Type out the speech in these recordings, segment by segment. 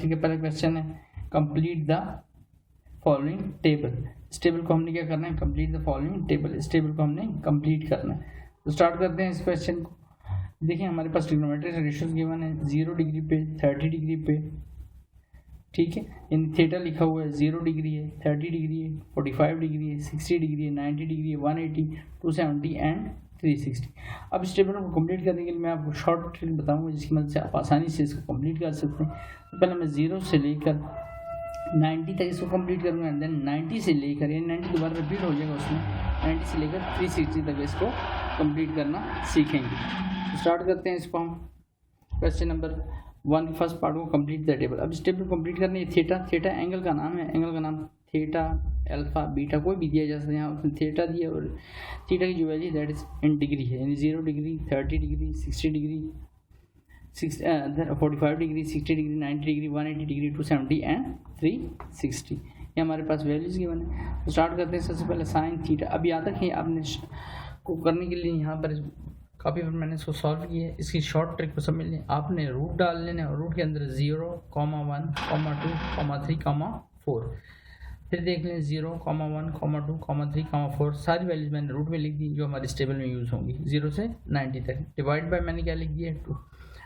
Question के पहले question है कंप्लीट द फॉलोइंग टेबल। इस टेबल को हमने क्या करना है, कंप्लीट द फॉलोइंग टेबल, इस टेबल को हमने कंप्लीट करना है। तो स्टार्ट करते हैं इस क्वेश्चन को। देखिए हमारे पास ट्रिग्नोमेट्रिक रेशियोज गिवन है 0 डिग्री पे, 30 डिग्री पे, ठीक है, इन थीटा लिखा हुआ है 0 डिग्री है, 30 डिग्री है, 45 डिग्री है, 60 डिग्री है, 90 डिग्री है, 180, 270 एंड 360। अब इस टेबल को कंप्लीट करने के लिए मैं आपको शॉर्ट ट्रिक बताऊंगा जिसकी मदद से आप आसानी से इसको कंप्लीट कर सकते हैं। तो पहले मैं 0 से लेकर 90 तक इसको कंप्लीट करूँगा एंड देन 90 से लेकर, ये 90 दोबारा रिपीट हो जाएगा उसमें, 90 से लेकर 360 तक इसको कंप्लीट करना सीखेंगे। तो स्टार्ट करते हैं इसको हम। क्वेश्चन नंबर 1 फर्स्ट पार्ट को कंप्लीट द टेबल। अब इस टेबल को कंप्लीट करने थीटा एंगल का नाम है, एंगल का नाम थीटा, अल्फा, बीटा कोई भी दिया जा सकता है। यहाँ उसने थीटा दिया और थीटा की जो value that is in degree है, यानी 0 degree, 30 degree, 60 degree, 45 degree, 60 degree, 90 degree, 180 degree, 270 and 360। ये हमारे पास वैल्यूज गिवन है। तो स्टार्ट करते हैं सबसे पहले साइन थीटा। अब याद रखें आपने को करने के लिए यहाँ पर काफ़ी बार मैंने इसको सॉल्व किया है, इसकी शॉर्ट ट्रिक को समझ लें। आपने रूट डाल लेना है और रूट के अंदर 0, 1, 2, 3, 4, फिर देख लें 0, 1, 2, 3, 4 सारी वैल्यूज मैंने रूट में लिख दी जो हमारे इस टेबल में यूज़ होंगी 0 से 90 तक। डिवाइड बाय मैंने क्या लिख दिया 2।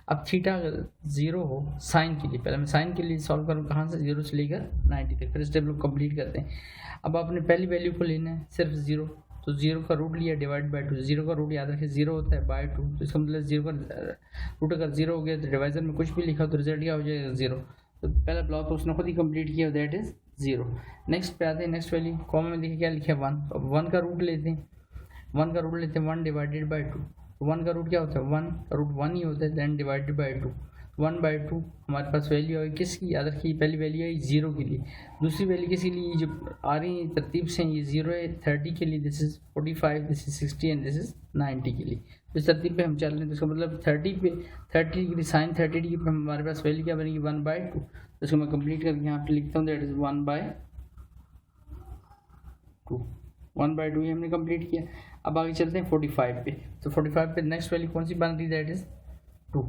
अब थीटा अगर 0 हो साइन के लिए, पहले मैं साइन के लिए सॉल्व करूँ कहाँ से, 0 से लेकर 90 तक, फिर इस टेबल को कंप्लीट करते हैं। अब आपने पहली वैल्यू को लेना है सिर्फ 0, तो 0 का रूट लिया डिवाइड बाय 2। 0 का रूट याद रखें 0 होता है बाय 2, तो इसका मतलब 0 का रूट अगर 0 हो गया तो डिवाइजर में कुछ भी लिखा तो रिजल्ट क्या हो जाएगा 0। तो पहला ब्लॉक तो उसने खुद ही कंप्लीट किया, दैट इज 0। नेक्स्ट पे आते हैं, नेक्स्ट वैल्यू कॉमा में देखिए क्या लिखा है 1। अब 1 का रूट लेते हैं, 1 का रूट लेते हैं 1 डिवाइडेड बाई 2। 1 का रूट क्या होता है 1 का रूट 1 ही होता है, देन डिवाइडेड बाई 2, 1/2 हमारे पास वैल्यू आई किसकी, याद रखिए पहली वैल्यू आई 0 के लिए, दूसरी वैल्यू किसके लिए जो आ रही है तरतीब से ये 0 है 30 के लिए, this is 45, this is 60 and this is 90 के लिए। तो इस तरतीब पे हम चल रहे हैं, तो इसका मतलब 30 पे 30 डिग्री साइन 30 डिग्री पे हमारे पास वैल्यू क्या बनेगी 1/2। तो इसको मैं कंप्लीट करके यहाँ पे लिखता हूँ, दैट इज 1/2, 1/2 ये हमने कंप्लीट किया। अब आगे चलते हैं 45 पे। तो 45 पे नेक्स्ट वैल्यू कौन सी बन रही है, दैट इज 2।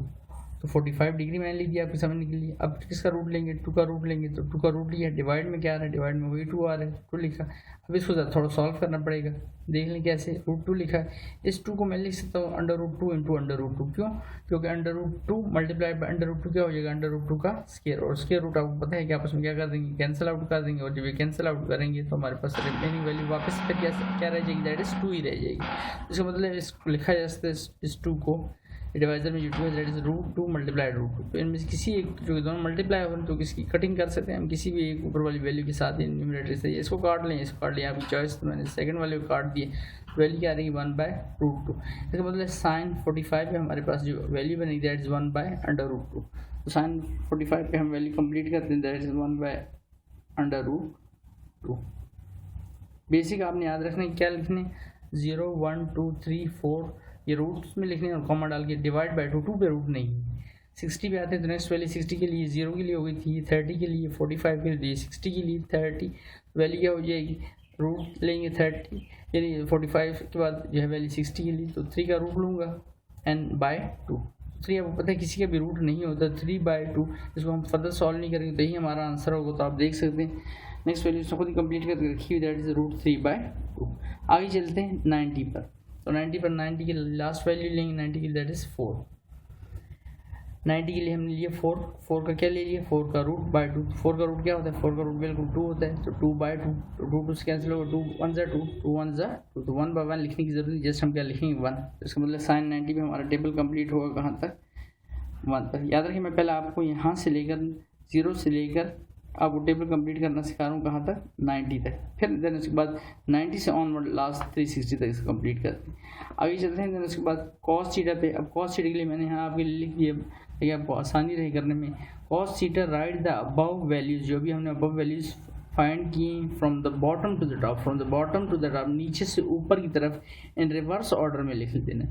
तो 45 डिग्री मैंने लिख दिया आपको समझने के लिए। अब किसका रूट लेंगे, 2 का रूट लेंगे, तो 2 का रूट लिया, डिवाइड में क्या आ रहा है, डिवाइड में वही 2 आ रहा है, 2 लिखा। अब इसको थोड़ा सॉल्व करना पड़ेगा, देख लें कैसे। √2 लिखा है, इस 2 को मैं लिख सकता हूँ √2 इंटू √2, क्यों, क्योंकि √2 मल्टीप्लाई बाय √2 क्या हो जाएगा √2 का स्क्वायर, और स्क्वायर रूट आपको पता है कि आपस में क्या कर देंगे, कैंसिल आउट कर देंगे, और जब ये कैंसिल आउट करेंगे तो हमारे पास रिमेनिंग वैल्यू वापस फिर क्या रह जाएगी, दैट इज 2 ही रह जाएगी। इसका मतलब इसको लिखा जा सकता है इस 2 को डिवाइजर में जो 2 है दैट इज √2 मल्टीप्लाई √2। तो इनमें किसी एक जो दोनों मल्टीप्लाई हो तो किसकी कटिंग कर सकते हैं हम, किसी भी एक ऊपर वाली वैल्यू के साथ न्यूमरेटर से इसको काट लें, इसको काट लें, आपकी चॉइस। तो मैंने सेकंड वाले को काट दिए, वैल्यू क्या आ रही है 1/√2। इसका मतलब साइन 45 पे हमारे पास जो वैल्यू बनेगी दैट इज 1/√2। तो साइन 45 पे हम वैल्यू कंप्लीट करते हैं, दैट इज 1/√2। बेसिक आपने याद रखना है क्या लिखने, 0, 1, 2, 3, 4 ये रूट्स में लिखने और कॉमा डाल के डिवाइड बाय 2 पे रूट नहीं। 60 पे आते हैं तो नेक्स्ट वैल्यू 60 के लिए 0 के लिए हो गई थी, 30 के लिए, 45 के लिए, 60 के लिए 30 वैल्यू क्या हो जाएगी, रूट लेंगे 30 यानी 45 के बाद जो है वैल्यू 60 के लिए, तो 3 का रूट लूँगा एंड बाय 2। 3 आपको पता है किसी का भी रूट नहीं होता, 3/2। इसको हम फर्दर सॉल्व नहीं करेंगे तो यही हमारा आंसर होगा। तो आप देख सकते हैं नेक्स्ट वैल्यू इसको खुद ही कंप्लीट करके रखी हुई, दैट इज √3/2। आगे चलते हैं 90 पर। तो 90 पर 90 की लास्ट वैल्यू लेंगे, 90 की दैट इज 4। 90 के लिए हमने लिया 4 का क्या ले लिया, 4 का √/2। 4 का रूट क्या होता है, 4 का रूट बिल्कुल 2 होता है, तो 2/2, तो 2 से कैंसिल होगा, 2 1 ज़ा 2, 2 1 ज़ा 2, तो 1/1 लिखने की जरूरत नहीं, जस्ट हम क्या लिखेंगे 1। तो इसका मतलब साइन 90 पे हमारा टेबल कंप्लीट होगा कहाँ तक, 1 तक। याद रखिए मैं पहले आपको यहाँ से लेकर 0 से लेकर आपको टेबल कंप्लीट करना सिखा रहा हूँ कहाँ तक, 90 तक। फिर देन उसके बाद 90 से ऑनवर्ड लास्ट 360 तक इसको कंप्लीट करते हैं। आगे चलते हैं, देन उसके बाद कॉस थीटा पे। अब कॉस थीटा के लिए मैंने यहाँ आपके लिए लिख दिया ताकि आपको आसानी रहे करने में। Cos theta write the above values, जो भी हमने अबव वैल्यूज फाइंड की from the bottom to the top, from the bottom to the top, नीचे से ऊपर की तरफ इन रिवर्स ऑर्डर में लिख देना।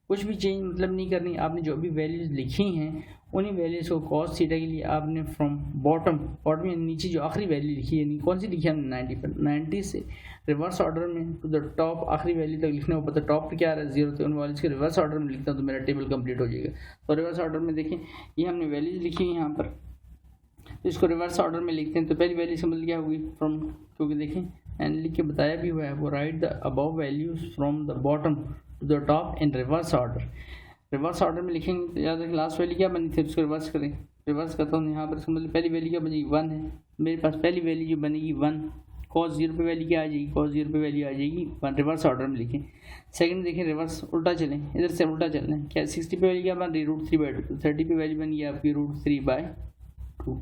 कुछ भी चेंज मतलब नहीं करनी, आपने जो भी वैल्यूज लिखी हैं उन्हीं वैल्यूज को कॉस थीटा के लिए आपने फ्रॉम बॉटम में नीचे जो आखिरी वैल्यू लिखी है, कौन सी लिखी है हमने 90 पर, 90 से रिवर्स ऑर्डर में टू द टॉप आखिरी वैल्यू तक लिखने को पता टॉप पे क्या आ रहा है 0, तो उन वैल्यूज के रिवर्स ऑर्डर में लिखता हूँ तो मेरा टेबल कंप्लीट हो जाएगा। तो रिवर्स ऑर्डर में देखें ये हमने वैल्यूज लिखी है यहाँ पर तो इसको रिवर्स ऑर्डर में लिखते हैं। तो पहली वैल्यू समझ क्या होगी फ्रॉम, क्योंकि देखें मैंने लिख के बताया भी हुआ है वो write the above values from the bottom to the top in reverse order. Reverse order में लिखेंगे तो याद रखें लास्ट वैल्यू क्या बनी थी, उसको रिवर्स करें। रिवर्स करता हूँ यहाँ पर, समझ लो पहली वैल्यू क्या बनेगी 1 है मेरे पास, पहली वैल्यू जो बनेगी 1, cos 0 पे वैल्यू क्या आ जाएगी, cos 0 पे वैल्यू आ जाएगी 1, रिवर्स ऑर्डर में लिखें। सेकंड देखें रिवर्स उल्टा चलें, इधर से उल्टा चलना है, क्या 60 पे वैल्यू क्या बन रही √3/2, 30 पे वैल्यू बन गई आपकी √3/2।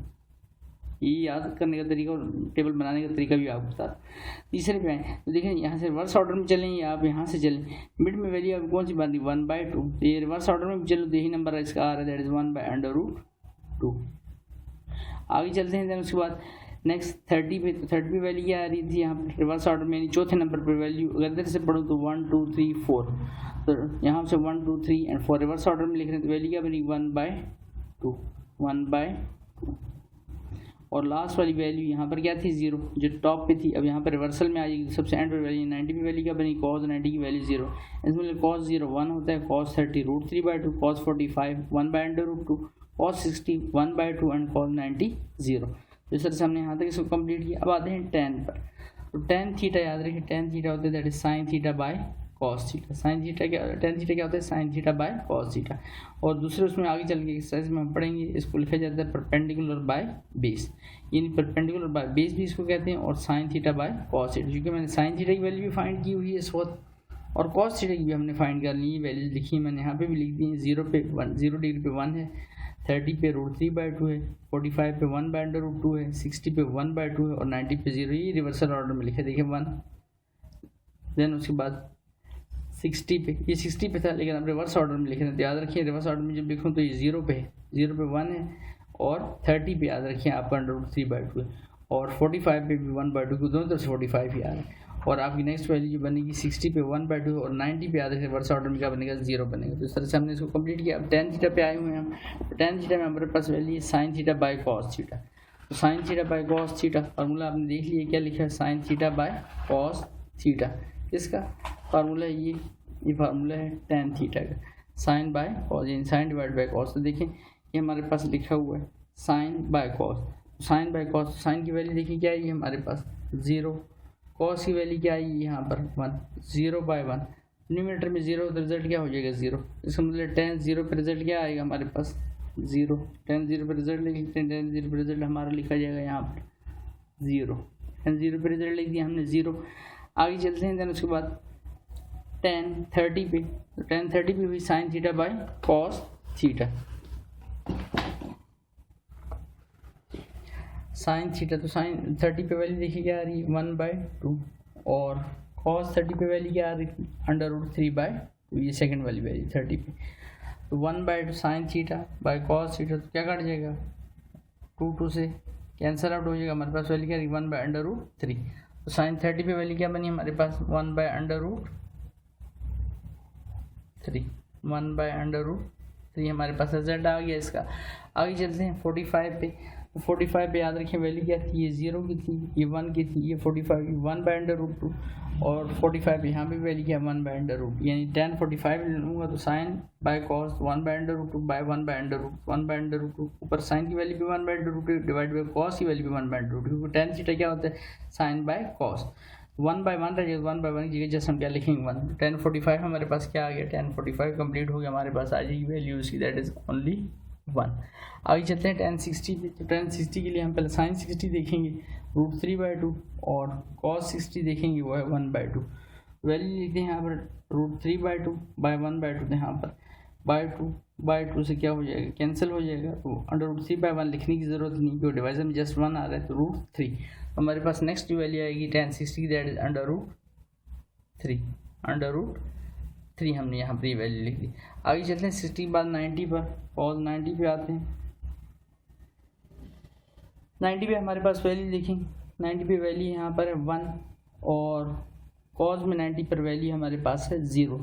ये याद करने का तरीका और टेबल बनाने का तरीका भी आपको बता। तीसरे पे आए तो देखें यहाँ से रिवर्स ऑर्डर में चलें या आप यहाँ से चलें, मिड में वैल्यू आप कौन सी बन रही 1/2, तो ये रिवर्स ऑर्डर में चलो यही नंबर है इसका आ रहा है, दैट इज 1/√2। आगे चलते हैं। देन उसके बाद नेक्स्ट 30 पे, तो 30 पे वैल्यू क्या आ रही थी यहाँ पर रिवर्स ऑर्डर में, यानी चौथे नंबर पर वैल्यू अगर इधर से पढ़ो तो 1 2 3 4, तो यहाँ से 1 2 3 एंड 4 रिवर्स ऑर्डर में लिख रहे हैं तो वैल्यू क्या बनी 1/2 और लास्ट वाली वैल्यू यहाँ पर क्या थी 0 जो टॉप पे थी, अब यहाँ पर रिवर्सल में आ जाएगी। सबसे एंड पर वैल्यू 90 पे वैल्यू क्या बनी cos 90 की वैल्यू 0, इसमें cos 0 1 होता है, cos 30 √3/2, cos 45 1/√2, cos 60 1/2 and cos 90 0। तो सर से हमने यहाँ तक इसको कंप्लीट किया। अब आते हैं tan पर, तो tan थीटा याद रखिए, tan थीटा होता है that is sin theta by cos theta. sin theta क्या, tan थीटा क्या होता है sin theta by cos theta. और दूसरे उसमें आगे चल के एक्सरसाइज में हम पढ़ेंगे, इसको लिखा जाता है परपेंडिकुलर बाय बेस, यानी परपेंडिकुलर बाय बेस भी इसको कहते हैं, और sin theta by cos theta. क्योंकि मैंने sin थीटा की वैल्यू भी फाइंड की हुई है इस वक्त, और cos थीटा की भी हमने फाइंड कर ली है, वैल्यूज लिखी है मैंने यहाँ पे भी लिख दी है। 0 पे 1 0 डिग्री पे 1 है, 30 पे √3/2 है, 45 पे 1/√2 है, 60 पे 1/2 है और 90 पे 0। ये रिवर्सल ऑर्डर में लिखे देखिए 1। देन उसके बाद 60 पे, ये 60 पे था लेकिन अब रिवर्स ऑर्डर में लिख रहे हैं, तो याद रखिए रिवर्स ऑर्डर में जब लिखूँ तो ये 0 पे है, 0 पे 1 है, और 30 पे याद रखिए आपका √3/2 है, और 45 पे भी 1/2 को दोनों तरफ से 45 ही आ रहा है। और आपकी नेक्स्ट वैल्यू जो बनेगी 60 पे 1/2 और 90 पे याद रखिए रिवर्स ऑर्डर में क्या बनेगा 0 बनेगा। तो इस तरह से हमने इसको कंप्लीट किया। अब tan थीटा पे आए हुए हैं हम, तो tan थीटा में हमारे पास वैल्यू है sin theta by cos theta. तो sin theta by cos theta formula आपने देख लिया, क्या लिखा है sin theta by cos theta. इसका फार्मूला ये फार्मूला है tan थीटा का, साइन बाय कॉस, यानी साइन डिवाइड बाय कॉस। तो देखें ये हमारे पास लिखा हुआ है sine by cos, sine by cos, sine की वैल्यू देखिए क्या आई हमारे पास 0, कॉस की वैल्यू क्या आई यहाँ पर 1, 0/1, न्यूमरेटर में 0 तो रिजल्ट क्या हो जाएगा 0। इसका मतलब tan 0 पर रिजल्ट क्या आएगा हमारे पास 0, tan 0 पर रिजल्ट लिखते हैं, tan 0 पर रिजल्ट हमारा लिखा जाएगा यहाँ पर 0, tan 0 पर रिजल्ट लिख दिया हमने 0। आगे चलते हैं। देन उसके बाद tan 30 पे, तो tan 30 पे हुई sin theta by cos theta, sin theta. तो sin 30 पे वैल्यू देखिए क्या आ रही है 1/2, और cos 30 पे वैल्यू क्या आ रही थी √3/2, ये सेकंड वाली वैल्यू 30 पे। तो 1/2 sin theta by cos theta, तो क्या कट जाएगा 2 से कैंसिल आउट हो जाएगा, हमारे पास वैल्यू क्या रही 1/√3। तो sin 30 पे वैल्यू क्या बनी हमारे पास 1/√3, 1/√3 हमारे पास रिजल्ट आ गया इसका। आगे चलते हैं 45 पे, तो 45 पे याद रखें वैल्यू क्या थी, ये 0 की थी, ये 1 की थी, ये 45 1/√2, और 45 यहाँ पे वैल्यू क्या 1/√2, यानी tan 45 लूँगा तो साइन बाय कॉस 1/√2 बाय 1/√2, ऊपर साइन की वैल्यू भी 1/√2 डिवाइड बाय कॉस की वैल्यू भी 1/√2, क्योंकि tan थीटा क्या होता है साइन बाय कॉस। 1/1 रह जाएगा, 1/1 की जगह जस्ट हम क्या लिखेंगे 1। tan 45 हमारे पास क्या आ गया, tan 45 कंप्लीट हो गया, हमारे पास आ जाएगी वैल्यू उसकी दैट इज ओनली 1। आगे चलते हैं tan 60 पे, तो tan 60 के लिए हम पहले sin 60 देखेंगे √3/2 और cos 60 देखेंगे वो है 1/2। वैल्यू लिखते हैं यहाँ पर √3/2 बाय 1/2, यहाँ पर बाय 2 से क्या हो जाएगा कैंसिल हो जाएगा, तो √3/1 लिखने की ज़रूरत नहीं, क्योंकि डिवाइजर में जस्ट 1 आ रहा है, तो √3। हमारे पास नेक्स्ट वैल्यू आएगी tan 60 की दैट इज √3 हमने यहाँ पर ये वैल्यू लिख दी। आगे चलते हैं 60 के बाद 90 पर, cos 90 पे आते हैं। 90 पे हमारे पास वैल्यू लिखें, 90 पे वैल्यू यहाँ पर है 1, और cos में 90 पर वैल्यू हमारे पास है 0।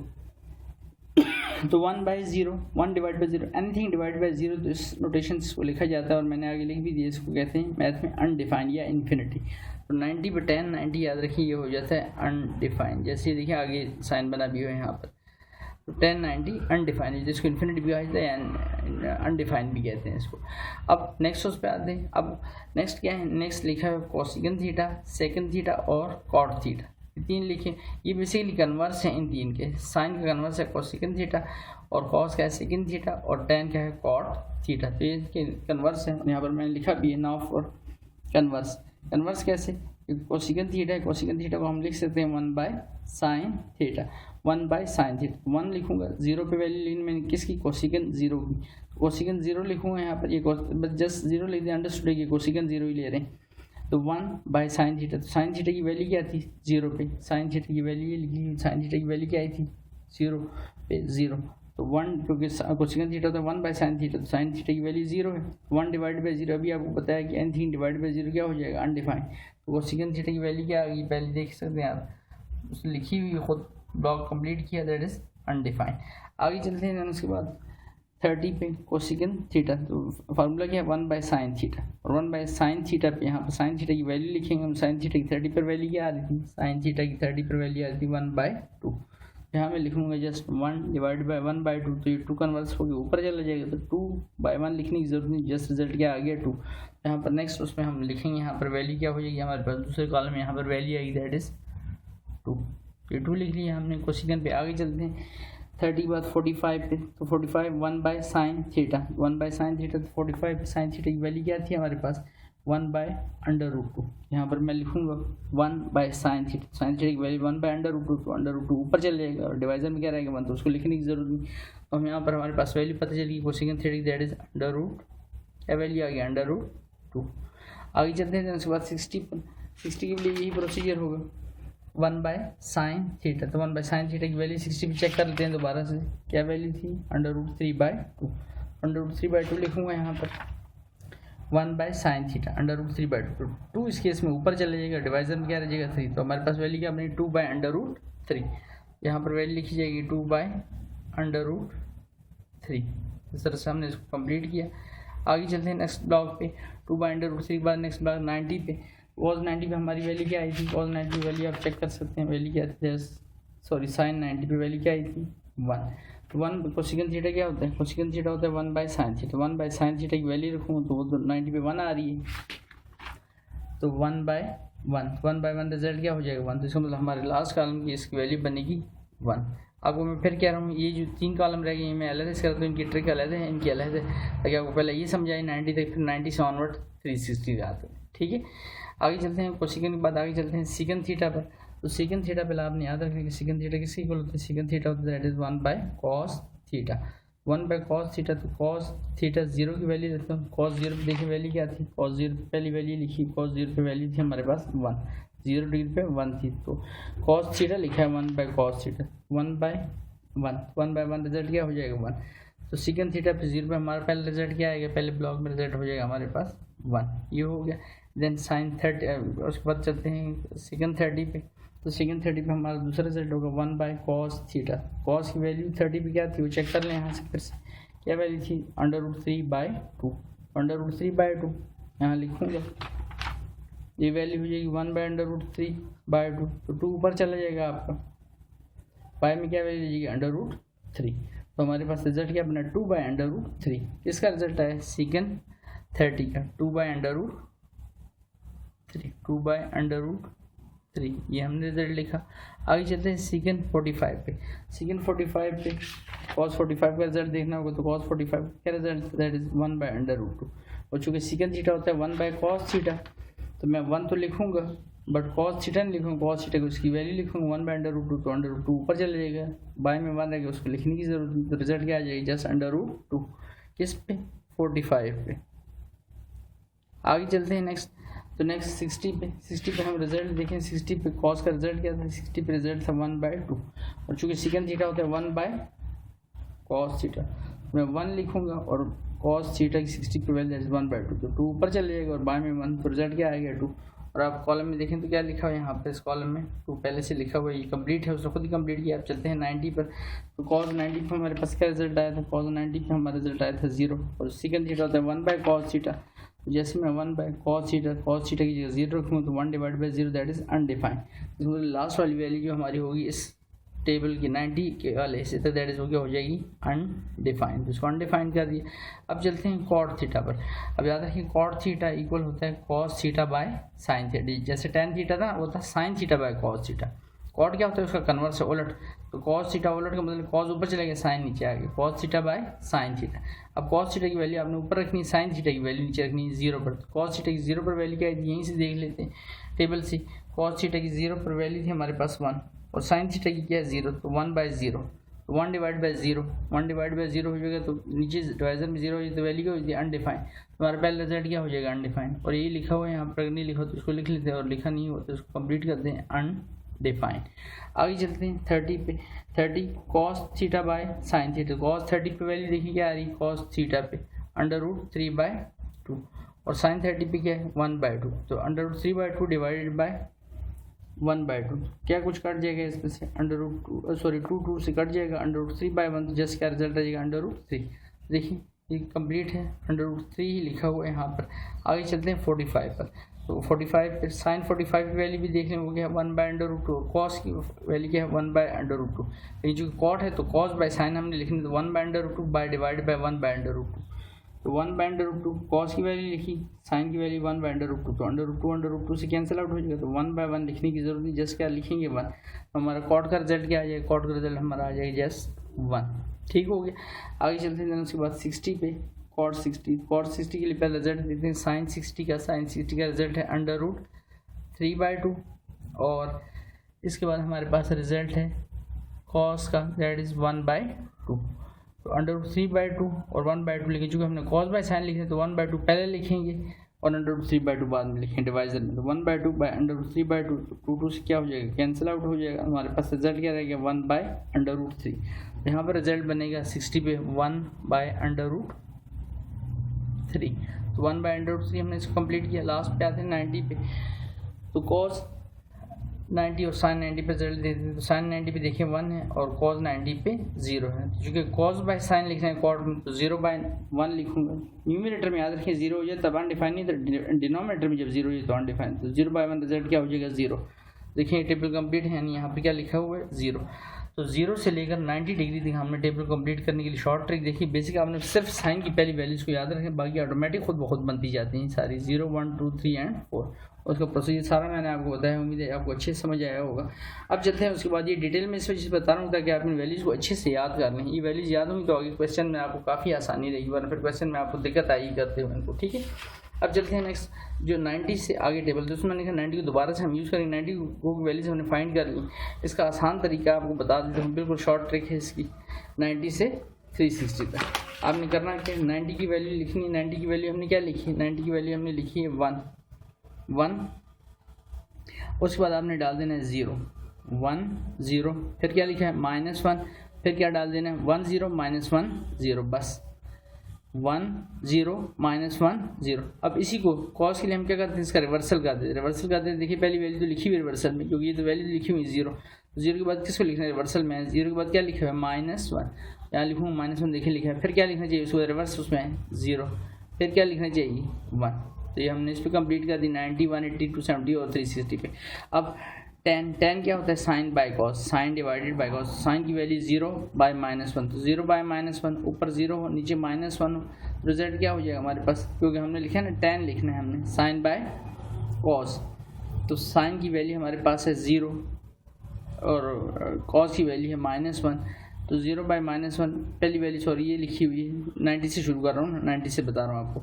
तो 1/0, 1 divide by 0, anything divide by 0, तो इस नोटेशन को लिखा जाता है, और मैंने आगे लिख भी दिया, इसको कहते हैं मैथ में अनडिफाइंड या इन्फिनिटी। तो 90 पर tan 90 याद रखिए ये हो जाता है अनडिफाइंड। जैसे देखिए आगे साइन बना भी हो यहाँ पर, तो tan 90 अनडिफाइंड है, जिसको इन्फिनिटी भी कहते हैं, अनडिफाइंड भी कहते हैं इसको। अब नेक्स्ट उस पर आते हैं। अब नेक्स्ट क्या है, नेक्स्ट लिखा है कोसिकन थीटा, सेकंड थीटा और कॉट थीटा, तीन लिखे। ये बेसिकली कन्वर्स है इन तीन के। साइन का कन्वर्स है कोसिकन थीटा, और कॉस का है सेकंड थीटा, और tan का है कॉट थीटा। तो ये कन्वर्स है, यहाँ पर मैंने लिखा भी है नाउ फॉर कन्वर्स। कन्वर्स कैसे, कोसिकन थीटा है, कोसिकन थीटा को हम लिख सकते हैं 1/sin थीटा, 1/sin थीटा। 1 लिखूंगा, 0 पे वैल्यू लेनी मैंने किसकी, कोसिकन 0 की, कोसिकन 0 लिखूंगा यहाँ पर। ये बस जस्ट 0 लिख दिया, अंडरस्टूड है कि कोसिकन 0 ही ले रहे हैं। तो 1/sin थीटा, तो साइन थीटा की वैल्यू क्या थी, 0 पे, साइन थीटा की वैल्यू ये लिखी, साइन थीटा की वैल्यू क्या आई थी, 0 पे 0। तो 1, क्योंकि कोसिकन थीटा होता है 1/sin थीटा, तो साइन थीटा की वैल्यू 0 है। 1 डिवाइड बाई 0, अभी आपको बताया कि एनीथिंग डिवाइड बाई 0 क्या हो जाएगा, अनडिफाइंड। तो कोसिकन थीटा की वैल्यू क्या आ गई, पहले देख सकते हैं आप, उसने लिखी हुई खुद ब्लॉक कंप्लीट किया, दैट इज अनडिफाइंड। आगे चलते हैं, उसके बाद 30 पे कोसिकन थीटा, तो फार्मूला क्या है 1/sin थीटा, और 1/sin थीटा पे यहाँ पर साइन थीटा की वैल्यू लिखेंगे हम। साइन थीटा की 30 पर वैल्यू क्या आ रही थी, साइन थीटा की 30 पर वैल्यू आ रही थी 1/2। यहाँ मैं लिखूंगा जस्ट 1 डिवाइड बाई 1/2, तो ये 2 कन्वर्स हो गया, ऊपर चला जाएगा, तो 2/1 लिखने की जरूरत नहीं, जस्ट रिजल्ट क्या आ गया 2। यहाँ पर नेक्स्ट उसमें हम लिखेंगे, यहाँ पर वैल्यू क्या हो जाएगी हमारे पास, दूसरे कॉलम में यहाँ पर वैल्यू आएगी, दैट इज 2। ये 2 लिख लिया हमने कोसिकन पे। आगे चलते हैं 30 के बाद 45 पे, तो 45 1/sin थीटा, 1/sin थीटा, तो 45 पे साइन थीटा की वैल्यू क्या थी हमारे पास, 1/√2। यहाँ पर मैं लिखूंगा 1/sin थीटा, साइन थीटा की वैल्यू 1/√2, तो √2 ऊपर चल जाएगा, और डिवाइजर में क्या रहेगा 1, तो उसको लिखने की जरूरत नहीं। तो हम यहाँ पर हमारे पास वैल्यू पता चली कोसिकन थीटा की, दैट इज क्या वैल्यू आ गया, √2। आगे चलते हैं, उसके बाद 60 पर, 60 के लिए यही प्रोसीजर होगा, 1/sin थीटा, तो 1/sin थीटा की वैल्यू 60 पे चेक कर लेते हैं दोबारा से, क्या वैल्यू थी, √3/2। √3/2 लिखूंगा यहाँ पर, 1/sin थीटा, √3/2, 2 इस केस में ऊपर चले जाएगा, डिवाइजर में क्या रह जाएगा 3, तो हमारे पास वैल्यू क्या बनी 2/√3। यहाँ पर वैल्यू लिखी जाएगी 2/√3। इस तरह से हमने इसको कंप्लीट किया। आगे चलते हैं नेक्स्ट ब्लॉक पे, 2/√3 के बाद नेक्स्ट ब्लॉक 90 पे। cos 90 पे हमारी वैल्यू क्या आई थी, cos 90 की वैल्यू आप चेक कर सकते हैं, वैल्यू क्या थी, सॉरी sin 90 पे वैल्यू क्या आई थी 1। तो 1 कोसिकन थीटा क्या होता है, कोसिकन थीटा होता है 1/sin थीटा, 1/sin थीटा की वैल्यू रखूँ तो वो तो 90 पे 1 आ रही है, तो 1/1 रिजल्ट क्या हो जाएगा 1, तो इसका मतलब हमारे लास्ट कॉलम की इसकी वैल्यू बनेगी 1। आपको मैं फिर कह रहा हूँ, ये जो 3 कॉलम रह गए मैं अलग से करता हूँ, इनकी ट्रिक अलग है, इनकी अलग है, ताकि आपको पहले ये समझाए 90 तक, फिर 90 से ऑनवर्ड 360 आते हैं, ठीक है। आगे चलते हैं कोसिकन के बाद, आगे चलते हैं सीकन थीटा पर। तो सीकन थीटा पहले आपने याद रखना कि सीकन थीटा किसके इक्वल होता है, सीकन थीटा होता है that is 1/cos theta, 1/cos theta. तो cos थीटा 0 की वैल्यू लेते हैं, cos 0 पे देखिए वैल्यू क्या थी, cos 0 पे पहली वैल्यू लिखी, cos 0 पे वैल्यू थी हमारे पास 1, 0 डिग्री पे 1 थी, तो cos थीटा लिखा है 1/cos थीटा, 1/1 रिजल्ट क्या हो जाएगा 1। तो सीकन थीटा पे 0 पे हमारा पहला रिजल्ट क्या आएगा, पहले ब्लॉक में रिजल्ट हो जाएगा हमारे पास 1, ये हो गया। देन sin 30, उसके बाद चलते हैं सीकन 30 पे। तो सीकन 30 पे हमारा दूसरा रिजल्ट होगा 1/cos थीटा, cos की वैल्यू 30 पे क्या थी वो चेक कर लें यहाँ से फिर से, क्या वैल्यू थी √3/2, √3/2 यहाँ लिखूँगा, ये वैल्यू हो जाएगी 1/√3/2, तो 2 ऊपर चला जाएगा आपका, पाई में क्या वैल्यू जाएगी √3। तो हमारे पास रिजल्ट क्या बना 2/√3। किसका रिजल्ट आया, सीकन 30 का 2/√3, 2/√3, ये हमने रिजल्ट लिखा। आगे चलते हैं सीकन 45 पे। सीकन 45 पे cos 45 का रिजल्ट देखना होगा, तो cos 45 क्या रिजल्ट, दैट इज 1/√2, और चूँकि सीकन थीटा होता है 1/cos थीटा, तो मैं 1 तो लिखूंगा बट cos थीटा नहीं लिखूंगा, cos थीटा को उसकी वैल्यू लिखूंगा 1/√2, तो √2 ऊपर चले जाएगा, बाय में 1 रहेगा, उसको लिखने की जरूरत नहीं, तो रिजल्ट क्या आ जाएगी जस्ट √2, किस पे 45 पे। आगे चलते हैं नेक्स्ट, तो नेक्स्ट 60 पे हम रिजल्ट देखें, 60 पे cos का रिजल्ट क्या था, 60 पे रिजल्ट था 1/2, और चूँकि सीकन थीटा होता है 1/cos थीटा, मैं 1 लिखूंगा, और cos थीटा की 60 पे वैल्यू 1/2, तो 2 ऊपर चले जाएगा और बाय में 1, तो रिजल्ट क्या आएगा 2। और आप कॉलम में देखें तो क्या लिखा हुआ है यहाँ पे, इस कॉलम में 2 पहले से लिखा हुआ है, ये कंप्लीट है, उसने खुद ही कंप्लीट किया। आप चलते हैं 90 पर, तो cos 90 पे हमारे पास क्या रिजल्ट आया था, cos 90 पे हमारा रिजल्ट आया था 0, और सीकन थीटा होता है 1/cos थीटा, जैसे मैं 1/cos थीटा की जगह 0 रखूँ, तो 1/0 दैट इज अनडिफाइंड। लास्ट वाली वैल्यू जो हमारी होगी इस टेबल की 90 के वाले हिस्से तक, दैट इज वो क्या हो जाएगी अनडिफाइंड, इसको अनडिफाइंड कर दिया। अब चलते हैं कॉट थीटा पर। अब याद रखिए कॉट थीटा इक्वल होता है cos theta by sine theta, जैसे टेन थीटा था वो था sine theta by cos theta. Cot क्या होता है उसका कन्वर्स है उलट, तो कॉस थीटा उलट का मतलब कॉस ऊपर चला गया साइन नीचे आ गया, cos theta by sine theta. अब कॉस थीटा की वैल्यू आपने ऊपर रखनी है, साइन थीटा की वैल्यू नीचे रखनी है 0 पर। तो कॉस थीटा की 0 पर वैल्यू क्या है यहीं से देख लेते हैं टेबल से। कॉस थीटा की 0 पर वैल्यू थी हमारे पास 1 और साइन थीटा की क्या है 0, तो 1/0, 1 डिवाइड बाई 0, 1 डिवाइड बाई 0 हो जाएगा, तो नीचे डिवाइजर में 0 हो जाए तो वैल्यू क्या हो जाती है अनडिफाइंड। हमारा पहला रिजल्ट क्या हो जाएगा अनडिफाइंड। और ये लिखा हुआ है यहाँ पर, नहीं लिखा हो तो इसको लिख लेते हैं, और लिखा नहीं हो तो इसको कंप्लीट करते हैं अनडिफाइंड। आगे चलते हैं 30 पे। 30 cos theta by sine theta, cos 30 पे वैल्यू देखिए क्या आ रही है कॉस थीटा पे √3/2 और साइन 30 पे क्या है 1/2, तो √3/2 डिवाइडेड बाय 1/2, क्या कुछ कट जाएगा इसमें से √2 से कट जाएगा, √3/1, तो जस्ट क्या रिजल्ट आ जाएगा √3। देखिए ये कंप्लीट है, √3 ही लिखा हुआ है यहाँ पर। आगे चलते हैं 45 पर। तो 45 पे साइन 45 की वैल्यू भी देख लें, वो क्या है 1/√2, कॉस की वैल्यू क्या है 1/√2, लेकिन जो कॉट है तो कॉस बाय साइन हमने लिखनी, तो 1/√2 बाय डिवाइड बाय 1/√2, तो 1/√2 कॉस की वैल्यू लिखी, साइन की वैल्यू 1/√2, तो √2 से कैंसिल आउट हो जाएगा, तो 1/1 लिखने की जरूरत नहीं, जस्ट क्या लिखेंगे 1, तो हमारा कॉट का रिजल्ट क्या आ जाएगा, कॉट का रिजल्ट हमारा आ जाएगा जस्ट 1। ठीक हो गया। आगे चलते हैं उसके बाद 60 पे। कॉट 60 के लिए पहले रिजल्ट देखते हैं साइन 60 का रिजल्ट है √3/2 और इसके बाद हमारे पास रिजल्ट है कॉस का, दैट इज 1/2, तो √3/2 और 1/2 लिखें, चूँकि हमने कॉस बाय साइन लिखे तो 1/2 पहले लिखेंगे और √3/2 बाद में लिखेंगे डिवाइजर में, तो 1/2 बाय √3/2, तो 2 से क्या हो जाएगा कैंसिल आउट हो जाएगा, हमारे पास रिजल्ट क्या रहेगा 1/√3। यहाँ पर रिजल्ट बनेगा 60 पे 1/√3, तो 1/√3 हमने इसको कंप्लीट किया। लास्ट पे आते हैं 90 पे। तो कॉस 90 और साइन 90 पे रिजल्ट देते हैं, तो साइन 90 पे देखिए 1 है और कॉस 90 पे 0 है, तो चूँकि कॉस बाय साइन लिख रहे हैं कॉट में, तो 0/1 लिखूंगा। न्यूमरेटर में याद रखिए 0 हो जाए तब अनडिफाइन, नहीं तो डिनोमिनेटर में जब 0 हो जाए तो अनडिफाइन, तो 0/1 रिजल्ट क्या हो जाएगा 0। देखिए टेबल कंप्लीट है, यानी यहाँ पे क्या लिखा हुआ है 0, तो 0 से लेकर 90 डिग्री तक हमने टेबल कंप्लीट करने के लिए शॉर्ट ट्रिक देखी। बेसिक आपने सिर्फ साइन की पहली वैल्यूज को याद रखें, बाकी ऑटोमेटिक खुद ब खुद बनती जाती हैं सारी 0, 1, 2, 3 एंड 4। उसका प्रोसीजर सारा मैंने आपको बताया, उम्मीद है आपको अच्छे से समझ आया होगा। अब चलते हैं उसके बाद ये डिटेल में इस वजह से बता रहा हूँ ताकि आप इन वैल्यूज़ को अच्छे से याद कर लें। ये वैल्यूज़ याद होंगी तो आगे क्वेश्चन में आपको काफ़ी आसानी रहेगी, वरना फिर क्वेश्चन में आपको दिक्कत आई करते हुए इनको। ठीक है, अब चलते हैं नेक्स्ट जो 90 से आगे टेबल, तो उसमें मैंने कहा 90 को दोबारा से हम यूज़ करेंगे। 90 को वैल्यूज हमने फाइंड कर ली, इसका आसान तरीका आपको बता देता हूँ, बिल्कुल शॉर्ट ट्रिक है इसकी। 90 से 360 तक आपने करना क्या, 90 की वैल्यू लिखनी है। 90 की वैल्यू हमने क्या लिखी है, 90 की वैल्यू हमने लिखी है 1, उसके बाद आपने डाल देना है 0, 1 0, फिर क्या लिखा है -1, फिर क्या डाल देना है 1 0 -1 0, बस 1 0 -1 0। अब इसी को कॉस के लिए हम क्या करते हैं, इसका रिवर्सल कर देते हैं। देखिए पहली वैल्यू तो लिखी हुई रिवर्सल में, क्योंकि ये तो वैल्यू लिखी हुई 0, 0 के बाद किसको लिखना है रिवर्सल में, 0 के बाद क्या लिखा है -1, यहाँ लिखूँगा -1, देखिए लिखा है, फिर क्या लिखना चाहिए उसको रिवर्स उसमें है 0, फिर क्या लिखना चाहिए 1। तो ये हमने इस पर कंप्लीट कर दी 90, 180, 270 और 360 पे। अब tan क्या होता है sine by cos, sine divided by cos, sine की वैल्यू 0/-1, तो 0/-1 ऊपर 0 हो नीचे -1 हो, रिजल्ट क्या हो जाएगा हमारे पास, क्योंकि हमने लिखा है ना tan लिखना है हमने साइन बाय कॉस, तो साइन की वैल्यू हमारे पास है 0 और कॉस की वैल्यू है -1, तो 0/-1 पहली वैल्यू, सॉरी ये लिखी हुई है 90 से शुरू कर रहा हूँ, 90 से बता रहा हूँ आपको।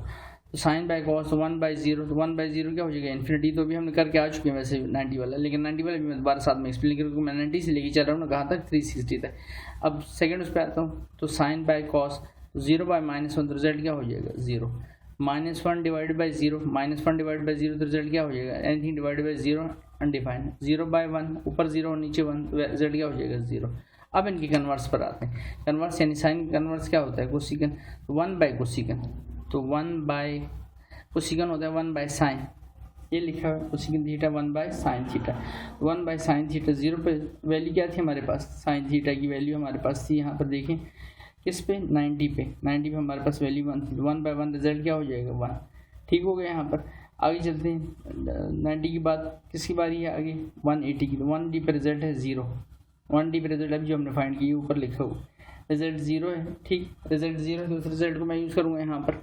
तो साइन बाय कॉस 1/0, तो 1/0 क्या हो जाएगा इन्फिनिटी, तो भी हमने करके आ चुके हैं वैसे 90 वाला, लेकिन 90 वाला भी मैं दोबारा साथ में एक्सप्लेन करूँगा। मैं 90 से लेके चल रहा हूँ ना कहाँ तक 360 तक। अब सेकंड उस पर आता हूँ, तो साइन बाय कॉस 0/-1, तो रिजल्ट क्या हो जाएगा 0, -1 डिवाइडेड बाई 0, -1 डिवाइडेड बाई 0, तो रिजल्ट क्या हो जाएगा एनीथिंग डिवाइडेड बाई 0 अनडिफाइंड, 0/1 ऊपर 0 नीचे 1, तो रिजल्ट क्या हो जाएगा 0। अब इनकी कन्वर्स पर आते हैं। कन्वर्स यानी साइन कन्वर्स क्या होता है कोसिकन, 1/कोसिकन, तो 1/कोसिकन होता है 1/साइन, ये लिखा है कोसिकन थीटा 1/साइन थीटा, 1/साइन थीटा। 0 पे वैल्यू क्या थी हमारे पास, साइन थीटा की वैल्यू हमारे पास थी यहाँ पर देखें किस पे 90 पे हमारे पास वैल्यू 1 थी, 1/1 रिजल्ट क्या हो जाएगा 1। ठीक हो गया यहाँ पर। आगे चलते हैं 90 की बात किसकी बारी है आगे 180 की, तो 180 पे रिजल्ट है 0, 1D पे रिजल्ट अभी जो हमने फाइंड किया ऊपर लिखा हुआ रिजल्ट 0 है, ठीक, रिजल्ट 0 है तो उस रिजल्ट को मैं यूज़ करूँगा यहाँ पर।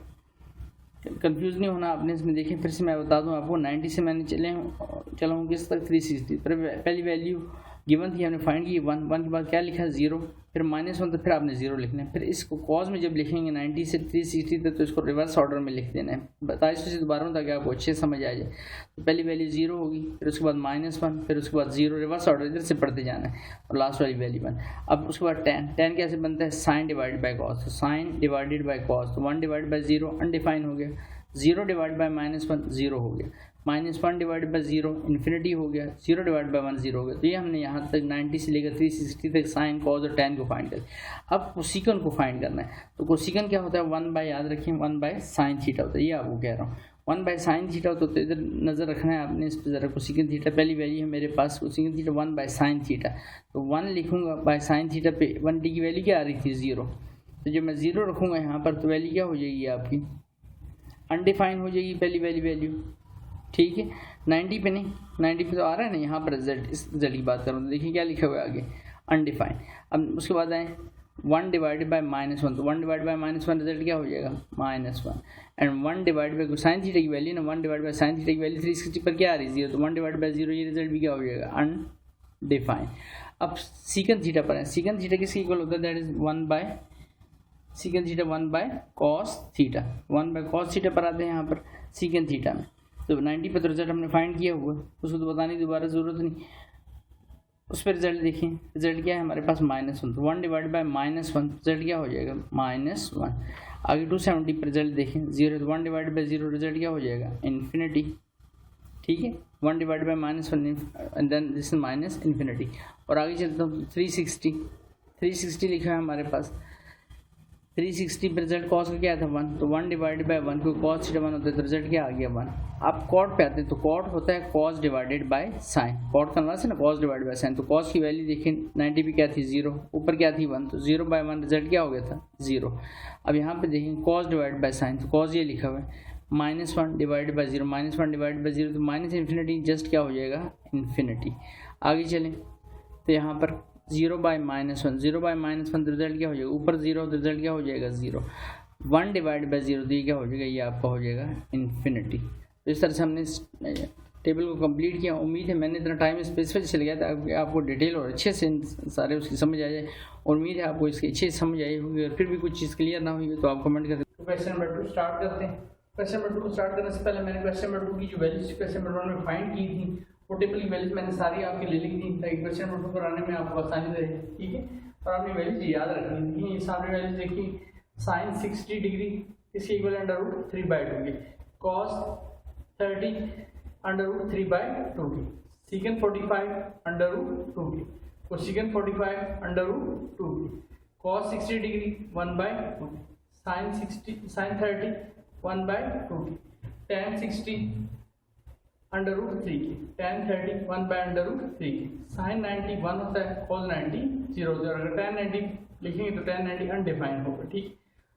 कंफ्यूज नहीं होना आपने इसमें। देखें फिर से मैं बता दूं आपको, 90 से मैंने चला हूँ किस तक 360 पर पहली वैल्यू गिवन थी हमने फाइंड की 1 1 के बाद क्या लिखा 0 फिर -1 तो फिर आपने 0 लिखना है। फिर इसको कॉज में जब लिखेंगे 90 से 360 तक तो इसको रिवर्स ऑर्डर में लिख देना है। बताइए से दोबारा ताकि आपको अच्छे समझ आ जाए। तो पहली वैल्यू 0 होगी, फिर उसके बाद -1, फिर उसके बाद 0, रिवर्स ऑर्डर इधर से पढ़ते जाना है और लास्ट वाली वैल्यू 1। अब उसके बाद 10 कैसे बनता है, साइन डिवाइडेड बाई कॉस, तो साइन डिवाइडेड बाई कॉस, तो 1 डिवाइड बाई 0 अनडिफाइन हो गया, 0 डिवाइड बाई -1 0 हो गया, -1 डिवाइड बाई 0 इन्फिनिटी हो गया, 0 डिवाइड बाई 1 0 हो गया। तो ये हमने यहाँ तक 90 से लेकर 360 तक साइन कॉस और tan को फाइंड कर। अब कोसिकन को फाइंड करना है। तो कोसिकन क्या होता है, 1 बाय, याद रखिए 1 बाय साइन थीटा होता है, ये आपको कह रहा हूँ 1 बाय साइन थीटा होता है। तो इधर नज़र रखना है आपने इस पर ज़रा। कोसिकन थीटा पहली वैल्यू है मेरे पास, cosecant theta 1 by sine theta, तो 1 लिखूँगा बाय साइन थीटा पे 1t की वैल्यू क्या आ रही थी 0, तो जब मैं 0 रखूँगा यहाँ पर तो वैल्यू क्या हो जाएगी आपकी अनडिफाइन हो जाएगी पहली वैल्यू, ठीक है। 90 पे नहीं, 90 पे तो आ रहा है ना यहाँ पर रिजल्ट, इस रिजल्ट की बात करूँ तो देखिए क्या लिखा हुआ है आगे अनडिफाइन। अब उसके बाद आए 1 डिवाइडेड बाई -1, तो 1 डिवाइड बाई -1 रिजल्ट क्या हो जाएगा -1 and 1 divide by sine theta की वैल्यू ना, 1 डिवाइड बाई साइन थीटा की वैल्यू 360 पर क्या आ रही है 0, तो 1 डिवाइड बाई 0 ये रिजल्ट भी क्या हो जाएगा अनडिफाइन। अब सीकन थीटा पर है, सीकन थीटा किसके इक्वल होता है, that is 1 by secant theta 1 by cos theta, 1 by cos theta पर आते हैं यहाँ पर सीकन थीटा में। तो 90 पर तो रिजल्ट हमने फाइंड किया हुआ, उसको तो बताने की दोबारा ज़रूरत नहीं। उस पर रिजल्ट देखिए, रिजल्ट क्या है हमारे पास -1, तो 1 डिवाइड बाय -1 रिजल्ट क्या हो जाएगा -1। आगे 270 पर रिजल्ट देखें 0, तो 1 डिवाइड बाई 0 रिजल्ट क्या हो जाएगा इन्फिनिटी, ठीक है। 1 divide by -1 and then this is minus infinity. और आगे चलता हूँ 360 लिखा है हमारे पास, 360 पर रिजल्ट कॉस का क्या था 1, तो 1 डिवाइड बाई 1 को कॉस थीटा 1 होता है तो रिजल्ट क्या आ गया 1। अब कॉट पे आते हैं तो कॉट होता है cos divided by sine, cot का नाम है ना कॉस डिवाइड बाय साइन। तो कॉस की वैल्यू देखिए 90 पे क्या थी 0, ऊपर क्या थी 1, तो 0 बाय 1 रिजल्ट क्या हो गया था 0। अब यहाँ पे देखें कॉस डिवाइड बाय साइन, तो कॉस ये लिखा हुआ है -1 डिवाइड बाई 0, -1 डिवाइड बाई 0 तो माइनस इन्फिनिटी जस्ट क्या हो जाएगा इन्फिनिटी। आगे चलें तो यहाँ पर 0 बाय -1, 0 बाय -1 रिजल्ट क्या हो जाएगा, ऊपर 0 तो रिजल्ट क्या हो जाएगा 0, 1 डिवाइड बाई 0 तो ये क्या हो जाएगा, ये आपका हो जाएगा इन्फिनिटी। तो इस तरह से हमने इस टेबल को कंप्लीट किया। उम्मीद है मैंने इतना टाइम स्पेसिफिक चल गया था आपको डिटेल और अच्छे से सारे उसकी समझ आ जाए। और उम्मीद है आपको इसकी अच्छे से समझ आई होगी, और फिर भी कुछ चीज़ क्लियर ना हुई तो आप कमेंट कर दें। क्वेश्चन नंबर 2 स्टार्ट करते हैं। क्वेश्चन नंबर 2 को स्टार्ट करने से पहले मैंने क्वेश्चन नंबर 2 की जो वैल्यूज क्वेश्चन नंबर 1 में फाइंड की थी वो टेबल की वैल्यूज मैंने सारी आपके लिए लिख दी ताकि क्वेश्चन नंबर 2 कराने में आपको आसानी रहे, ठीक है। और आपने वैल्यूज याद रखनी है। ये सामने वैल्यूज देखिए, साइन 60 डिग्री इसके इक्वल √3/2 की, कॉस 30 √3/2 की, सीकन 45 √2 की, कोसिकन 45 √2 की, कॉस 60 डिग्री 1/2 की, साइन 30 1/2 की, tan 60 √3 की, tan 30 1/√3 की, साइन 90 1 होता है, cos 90 0 होता है। अगर tan 90 लिखेंगे तो tan 90 अनडिफाइंड होगा, ठीक।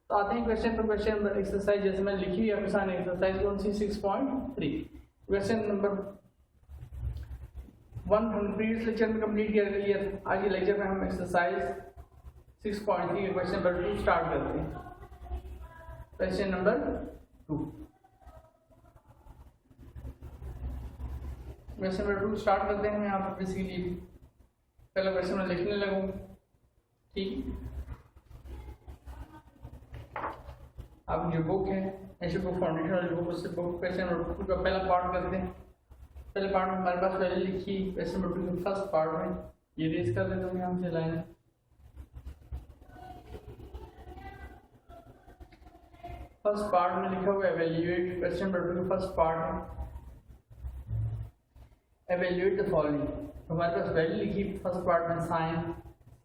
तो आते हैं क्वेश्चन पर। क्वेश्चन नंबर एक्सरसाइज जैसे मैंने लिखी हुई है आपके सामने, एक्सरसाइज कौन सी 6.3। क्वेश्चन नंबर 1 हमने प्रीवियस लेक्चर में कंप्लीट कर लिया था। आज के लेक्चर में हम एक्सरसाइज 6.3 के क्वेश्चन नंबर 2 स्टार्ट करते हैं। Question number 2, question number 2 start करते हैं। यहाँ पर बेसिकली पहला क्वेश्चन मैं लिखने लगूँ, ठीक। आपकी जो बुक है ऐसे बुक फाउंडेशन वाली बुक, उससे बुक क्वेश्चन नंबर 2 का पहला पार्ट करते हैं। पहले पार्ट में हमारे पास वैल्यू लिखी, क्वेश्चन नंबर 2 के फर्स्ट पार्ट में ये रेस कर देता हूँ यहाँ से लाइन। फर्स्ट पार्ट में लिखा हुआ है एवेल्यूएट, क्वेश्चन नंबर 2 के फर्स्ट पार्ट में एवेल्यूएट द फॉलोइंग। हमारे पास वैल्यू लिखी फर्स्ट पार्ट में sine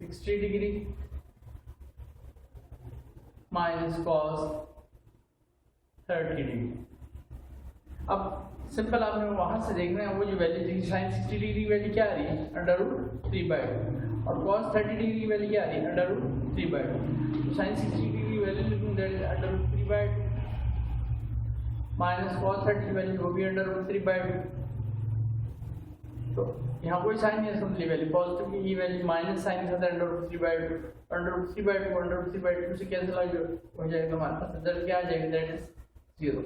60 degree minus cos 30 degree. अब सिंपल आपने वहां से देखना है वो जो वैल्यू थी साइन 60 डिग्री की वैल्यू क्या आ रही है √3/2 और कॉस 30 डिग्री की वैल्यू क्या आ रही है √3/2। तो साइन 60 डिग्री की वैल्यू लिखूंगा √3/2 माइनस कॉस 30 की वैल्यू वो भी √3/2। तो यहाँ कोई साइन नहीं है, सिंपली वैल्यू पॉजिटिव की वैल्यू माइनस साइन के साथ under root 3/2 under root 3/2 under root 3/2 से कैंसिल हो जाएगा, हमारे पास रिजल्ट क्या आ जाएगा, दैट इज 0।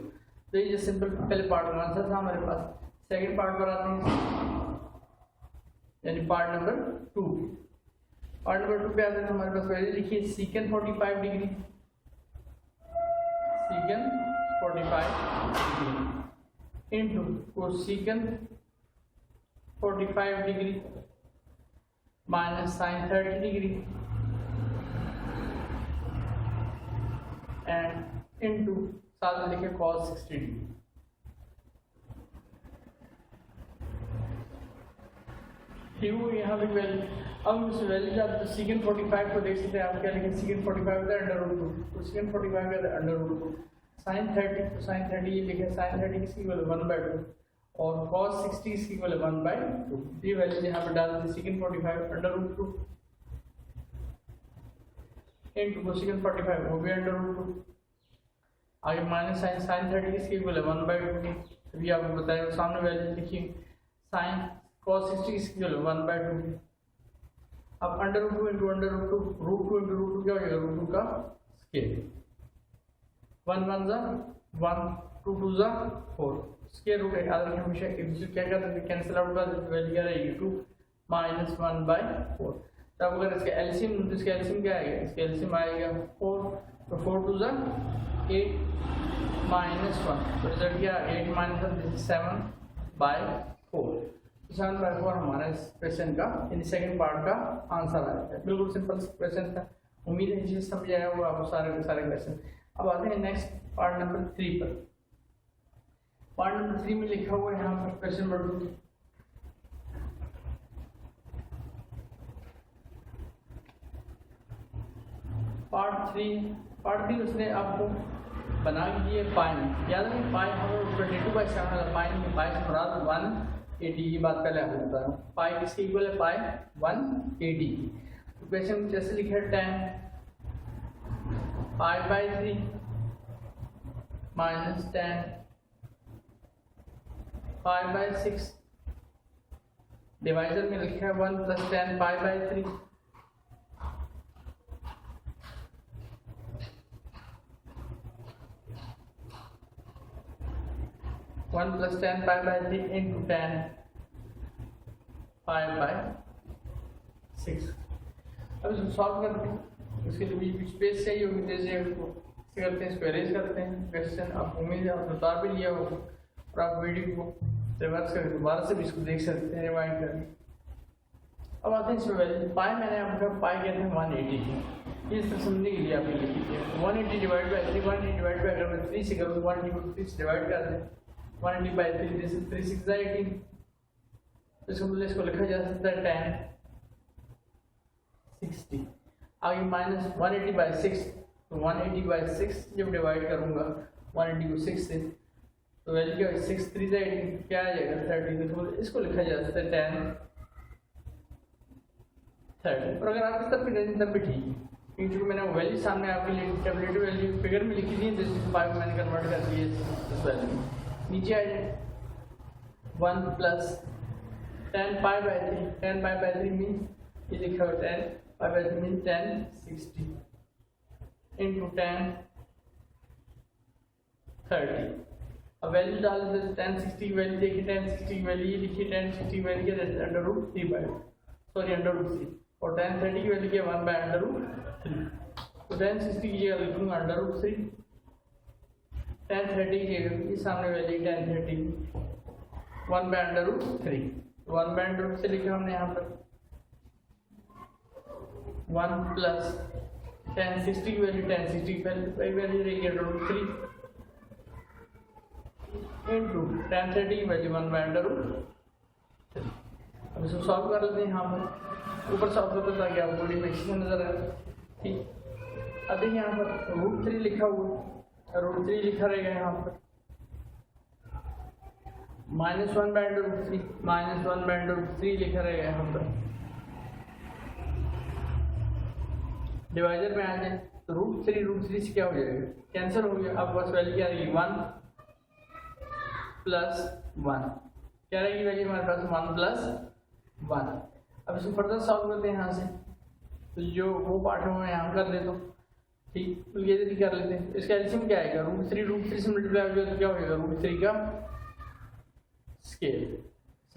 तो ये जो सिंपल पहले पार्ट का आंसर था हमारे पास। सेकंड पार्ट पर आते हैं, यानी पार्ट नंबर 2। पार्ट नंबर 2 पे आते हैं तो हमारे पास वैल्यू लिखिए secant 45 degree, secant 45 degree into cosecant 45 degree minus sine 30 degree and into साथ में लिखे cos 60 डिग्री। यहाँ पे वैल्यू, अब इस वैल्यू आप सीकेंट 45 को देख सकते हैं, आप क्या लिखें सीकेंट 45 का अंडर रूट 2, तो सीकेंट 45 का अंडर रूट 2 साइन 30, तो साइन 30 ये लिखे साइन 30 किसकी इक्वल 1/2 और cos 60 इसकी इक्वल 1/2। ये वैल्यू यहाँ पे डाल दी secant 45 under root 2 into cosecant 45 वो भी अंडर रूट 2, आगे माइनस साइन 30 किसकी इक्वल 1/2। अभी आपको बताया सामने वैल्यू लिखिए साइन cos 60 इसकी इक्वल 1/2। अब under root 2 into under root 2, root 2 into root 2 क्या हो जाएगा, रूट 2 का स्केयर, 1 1 जा 1 2 2 जा 4 स्केयर रूट है, याद रखें हमेशा एक दूसरे क्या करते हैं कैंसिल आउट का वैल्यू क्या रहेगी 2 माइनस 1/4। तब अगर इसका एलसीएम तो इसका एलसीएम क्या आएगा, इसका एलसीएम आएगा 4, तो 4 2 जा 8 माइनस 1, तो रिजल्ट क्या 8 माइनस 7/4। 7/4 हमारा इस क्वेश्चन का यानी सेकंड पार्ट का आंसर आया है। बिल्कुल सिंपल क्वेश्चन था, उम्मीद है जिसे समझ आया वो आपको सारे क्वेश्चन। अब आते हैं नेक्स्ट पार्ट नंबर 3 पर। पार्ट नंबर 3 में लिखा हुआ है यहाँ पर क्वेश्चन नंबर 2, पार्ट 3 उसने आपको बना दिए पाई में, याद है पाई हमें 22/7 पाई में पाई से मुराद 180, ये बात पहले आपको बता रहा हूँ। पाई किसकी इक्वल है, पाई 180। तो क्वेश्चन जैसे लिखा है 10 π/3 माइनस 10 π/6, डिवाइजर में लिखा है 1 + 10 π/3 1 + 10 π/3 into 10 π/6। अब इसको सॉल्व करते हैं, उसके लिए भी स्पेस चाहिए होगी, जैसे उसको करते हैं इसको अरेंज करते हैं क्वेश्चन। आप उम्मीद है आपने उतार भी लिया होगा और आप वीडियो को रिवर्स करके दोबारा से भी इसको देख सकते हैं रिवाइंड करके। अब आते हैं इसमें वैल्यू पाई, मैंने आपका पाई कहते हैं 180 की, ये इसको समझने के लिए आपने लिख लीजिए 180 डिवाइड बाई 3, 180 डिवाइड बाई अगर मैं 3 से करूँ तो 180 को 3 से डिवाइड कर दें, 180/3 दिस इज 3 6 18, इसको मतलब इसको लिखा जा सकता है 10 60। आगे माइनस 180/6, तो 180/6 जब डिवाइड करूंगा 180 को 6 से तो वैल्यू क्या है 6 3 18 क्या आ जाएगा 30, तो इसको लिखा जा सकता है 10 30। और अगर आप इस तरफ भी तब भी ठीक है, क्योंकि मैंने वैल्यू सामने आपके लिए टेबलेट वैल्यू फिगर में लिखी थी, दिस 5 मैंने कन्वर्ट कर दिया इस वैल्यू में। नीचे आ जाए 1 + 10 π/3, 10 π/3 मीन्स ये लिखा हुआ 10 π/3 मीन्स 10 60 into 10 30। अब वैल्यू डाल दे 10 60 की वैल्यू देखिए, 10 60 की वैल्यू ये लिखिए 10 60 की वैल्यू क्या है √3 और 10 30 की वैल्यू क्या 1/√3। तो 10 60 की जगह लिखूंगा √3, 10 30 की जगह ये सामने वैल्यू 10 30 1/√3, 1/√3 लिखा हमने यहाँ पर 1 + 10 60 की वैल्यू 10 60 की वैल्यू रहेगी √3 इंटू 10 30 की वैल्यू 1/√3। अब इसको सॉल्व कर लेते हैं, यहाँ पर ऊपर सॉल्व करते ताकि आपको बड़ी मैक्सिमम नजर आए। ठीक, अब देखिए यहाँ पर √3 लिखा हुआ, √3 लिखा रहेगा यहाँ पर -1/√3 लिखा रहेगा यहाँ पर। डिवाइजर में आ जाए तो √3 से क्या हो जाएगा कैंसिल हो गया, अब बस वैल्यू क्या रहेगी 1 + 1 क्या रहेगी वैल्यू हमारे पास 1 + 1। अब इसको फर्दर सॉल्व करते हैं यहाँ से, तो जो वो पार्ट है वो यहाँ कर देता हूँ, ठीक, तो ये भी कर लेते हैं। इसका एलसीएम क्या आएगा, √3 से मल्टीप्लाई हो जाएगा तो क्या होगा, √3 का स्केल,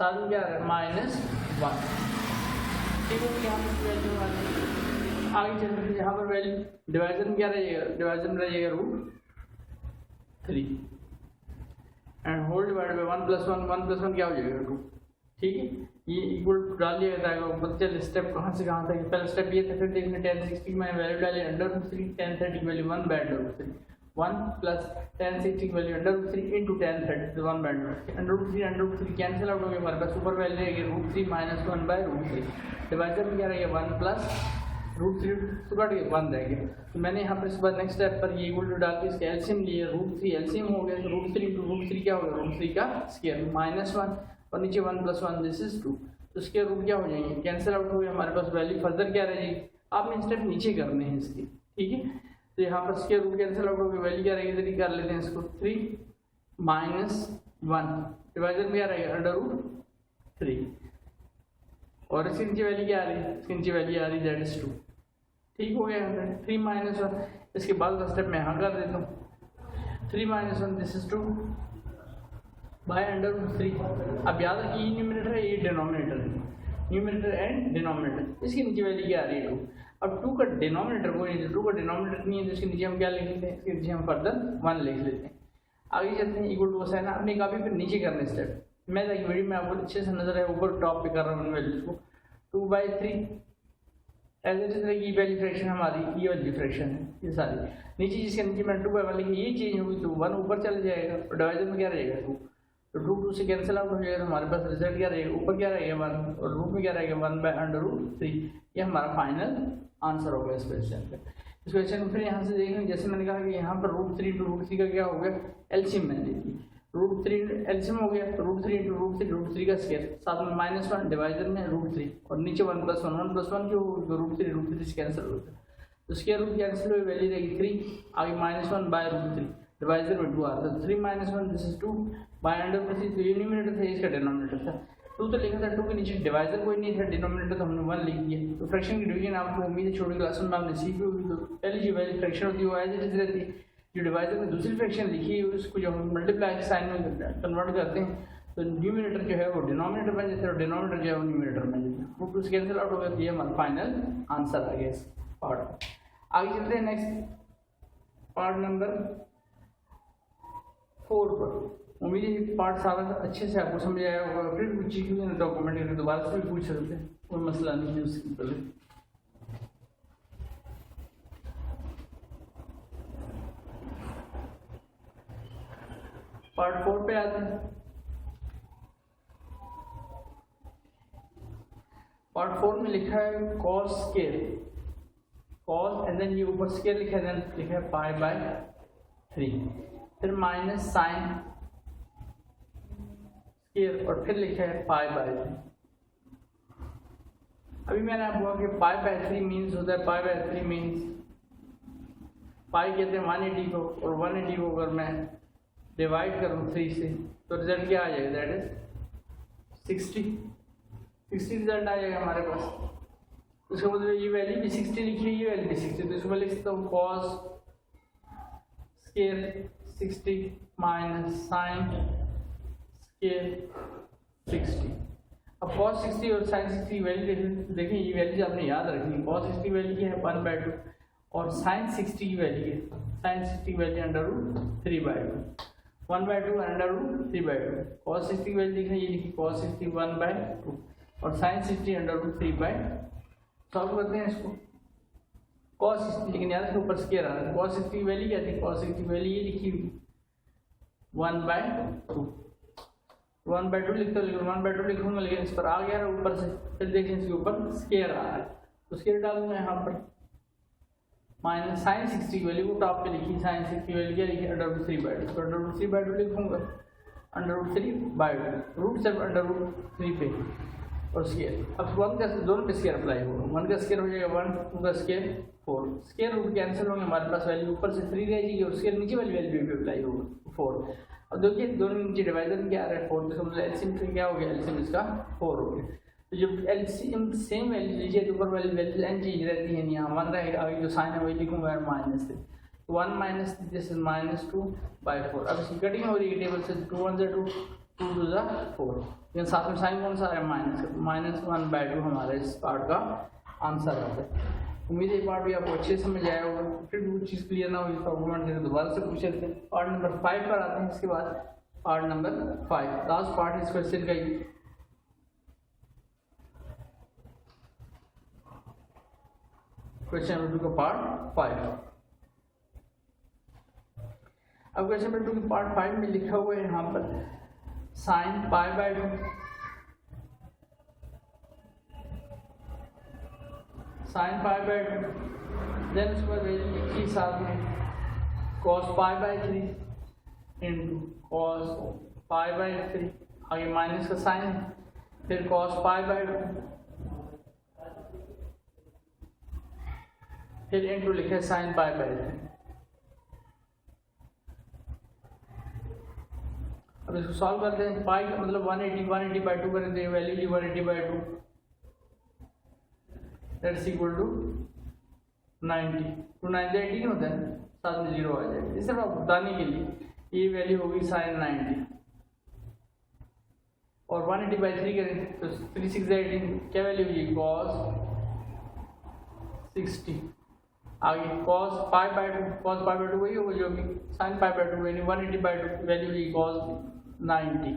साथ में क्या आ रहा है -1, ठीक है। यहाँ पर वैल्यू हमारी आगे चलते हैं, यहाँ पर वैल्यू डिवाइजर में क्या रहेगा, डिवाइजर में रहेगा √3 एंड होल डिवाइड बाय 1 + 1, 1 + 1 क्या हो जाएगा 2, ठीक है। ये इक्वल डाल दिया जाएगा, बच्चे स्टेप कहाँ से कहाँ तक, पहला स्टेप ये था, फिर देखने 1060 में वैल्यू डाली √3, 1030 की वैल्यू 1/√3, 1 + 1060 की वैल्यू √3 × 1030 1/√3, √3 कैंसिल आउट हो गया, हमारे पास ऊपर वैल्यू रहेगी √3 - 1/√3, डिवाइजर में क्या रहेगा 1 + √3 तो कट गया 1 रह गया। तो मैंने यहाँ पर इस बार नेक्स्ट स्टेप पर ये इक्वल टू डाल के इसका एलसीएम लिया, √3 एलसीएम हो गया, तो √3 × √3 क्या होगा, √3 का स्क्वायर -1 और नीचे 1 + 1 दिस इज 2, तो इसके रूट क्या हो जाएंगे, कैंसिल आउट हो गया, हमारे पास वैल्यू फर्दर क्या रहेगी, आपने स्टेप नीचे करने हैं इसके, ठीक है। तो यहाँ पर इसके रूट कैंसिल आउट हो गया, वैल्यू क्या रहेगी, इधर कर लेते हैं इसको 3 - 1, डिवाइजर में क्या रहेगा √3 और इसके नीचे वैल्यू क्या आ रही है, इसके नीचे वैल्यू आ रही है दैट इज 2, ठीक हो गया 3 - 1। इसके बाद का स्टेप मैं यहाँ कर देता हूँ, 3 - 1 दिस इज 2 बाय √3। अब याद रखिए ये न्यूमरेटर है, ये डिनोमिनेटर है, न्यूमरेटर एंड डिनोमिनेटर, इसके नीचे वैल्यू क्या आ रही है 2। अब 2 का डिनोमिनेटर कोई नहीं, 2 का डिनोमिनेटर नहीं है तो इसके नीचे हम क्या लिख लेते हैं, इसके नीचे हम फर्दर 1 लिख लेते हैं। आगे चलते हैं, इक्वल टू साइन आपने काफ़ी फिर नीचे करने स्टेप, मैं देखिए वीडियो में आपको अच्छे से नजर है, ऊपर टॉप पे कर रहा हूँ वैल्यूज को 2/3 एज इट इज रहेगी, वैल्यू फ्रैक्शन हमारी ये वाली फ्रैक्शन है, ये सारी नीचे जिसके नीचे मैं 2/1 लिखी, ये चेंज होगी तो 1 ऊपर चला जाएगा और डिवाइजर में क्या रहेगा 2, तो 2 से कैंसिल आउट हो जाएगा, तो हमारे पास रिजल्ट क्या रहेगा, ऊपर क्या रहेगा 1 और रूट में क्या रहेगा 1/√3। ये हमारा फाइनल आंसर होगा इस क्वेश्चन का। इस क्वेश्चन को फिर यहाँ से देखेंगे, जैसे मैंने कहा कि यहाँ पर √3 × √3 का क्या हो गया, एलसीएम मैंने देखी, √3 एलसीएम हो गया, तो √3 × √3 का स्क्वायर, साथ में -1 डिवाइजर में √3 और नीचे 1 + 1, 1 + 1 क्यों, √3 से कैंसिल हो गया, तो स्क्वायर रूट कैंसिल हुई, वैल्यू रहेगी 3, आगे -1/√3, डिवाइजर में 2 आता है, 3 - 1 दिस इज 2 बाय √3, तो ये न्यूमरेटर था, इसका डिनोमिनेटर था 2, तो लिखा था 2 के नीचे डिवाइजर कोई नहीं था, डिनोमिनेटर तो हमने 1 लिख दिया। तो फ्रैक्शन की डिवीजन आपको उम्मीद है छोटी क्लास में आपने सीखी होगी, तो पहली जो वैल्यू फ्रैक्शन होती है वो एज इट इज रहती है, जो डिवाइजर में दूसरी फ्रैक्शन लिखी है उसको जो हम मल्टीप्लाई साइन में कन्वर्ट करते हैं तो न्यूमरेटर जो है वो डिनोमिनेटर बन जाता है और डिनोमिनेटर जो है वो न्यूमरेटर बन जाता है, वो कुछ कैंसिल आउट हो गया, तो ये हमारा फाइनल आंसर आ गया इस पार्ट। आगे चलते हैं नेक्स्ट पार्ट नंबर 4 पर। उम्मीद है ये पार्ट सारा अच्छे से आपको समझ आया होगा, फिर कुछ चीज़ डॉक्यूमेंट करके दोबारा से भी पूछ सकते हैं, कोई मसला नहीं है उसके पहले। पार्ट 4 पे आते हैं। पार्ट 4 में लिखा है cos square, cos and then ये ऊपर स्केयर लिखा है, देन लिखा है π/3, फिर माइनस साइन स्केयर और फिर लिखा है π/3। अभी मैंने आपको कहा कि π/3 मीन्स होता है, π/3 मीन्स पाई कहते हैं 180 को, और 180 को अगर मैं डिवाइड करूँ 3 से तो रिजल्ट क्या आ जाएगा, दैट इज 60 रिजल्ट आ जाएगा हमारे पास। उसके मतलब ये वैल्यू भी 60 लिखी है, ये वैल्यू भी 60, तो इसको मैं लिख सकता हूँ cos square 60 minus sine square 60। अब cos 60 और sin 60 की वैल्यू देखें, ये वैल्यू आपने याद रखनी। cos 60 की वैल्यू क्या है 1/2 और sin 60 की वैल्यू है, sin 60 की वैल्यू √3/2, 1/2 √3/2। cos 60 की वैल्यू देखिए, ये लिखी cos 60 1/2 और sin 60 √3/2। सॉल्व करते हैं इसको, cos 60 लेकिन याद रखिए ऊपर स्केयर आ रहा है, cos 60 की वैल्यू क्या थी, cos 60 की वैल्यू ये लिखी हुई 1/2, 1/2 लिखता हूँ, 1/2 लिखूंगा लेकिन इस पर आ गया है ऊपर से, फिर देखिए इसके ऊपर स्केयर आ रहा है तो स्केयर डालूंगा यहाँ पर, माइनस साइन 60 की वैल्यू को टॉप पे लिखी, साइन 60 की वैल्यू क्या लिखी √3/2, तो √3/2 लिखूंगा, √3/2 रूट सिर्फ √3 पे, और स्केयर। अब 1 का दोनों पे स्केयर अप्लाई होगा, 1 का स्केयर हो जाएगा 1, 2 का स्केयर 4, स्केयर रूट कैंसिल होंगे, हमारे पास वैल्यू ऊपर से 3 रह जाएगी और स्केयर नीचे वाली वैल्यू भी अप्लाई होगा 4। अब देखिए दोनों नीचे डिवाइजर क्या आ रहा है 4, तो मतलब एलसीएम से क्या हो गया, एलसीएम इसका 4 हो गया। तो जब एलसीएम सेम वैल्यू लीजिए तो ऊपर वाली वैल्यू एन चीज रहती है, यहाँ 1 रहेगा, आगे जो साइन है वही लिखूंगा माइनस 3, 1 माइनस दिस इज -2/4। अब इसकी कटिंग हो रही है टेबल से, 2 1 2 2 2 4, लेकिन साथ में साइन कौन सा है माइनस का, -1/2 हमारा इस पार्ट का आंसर आता है। उम्मीद है पार्ट भी आपको अच्छे समझ आया होगा। फिर वो चीज़ क्लियर ना हुई तो आर्गुमेंट करके दोबारा से पूछ लेते हैं। पार्ट नंबर 5 पर आते हैं, इसके बाद पार्ट नंबर 5 लास्ट पार्ट इस क्वेश्चन का ही। क्वेश्चन नंबर 2 का पार्ट 5। अब क्वेश्चन नंबर 2 के पार्ट 5 में लिखा हुआ है यहाँ पर sin π/2 sin π/2, देन उसके बाद वैल्यू लिखी साथ में cos π/3 इंटू cos π/3, आगे माइनस का साइन है, फिर cos π/2, फिर इंटू लिखे sin π/3। अब इसको सॉल्व करते हैं। पाई का मतलब 180/2 करें तो ये वैल्यू ली 180/2, दैट्स इक्वल टू 90। 2 9 18 होता है, साथ में 0 आ जाएगा। इस तरह बताने के लिए ये वैल्यू होगी sin 90, और 180/3 करें तो 3 6 18, क्या वैल्यू होगी cos 60, आगे cos π/2 वही होगा जो भी sin π/2 यानी 180/2, वैल्यू होगी cos 90,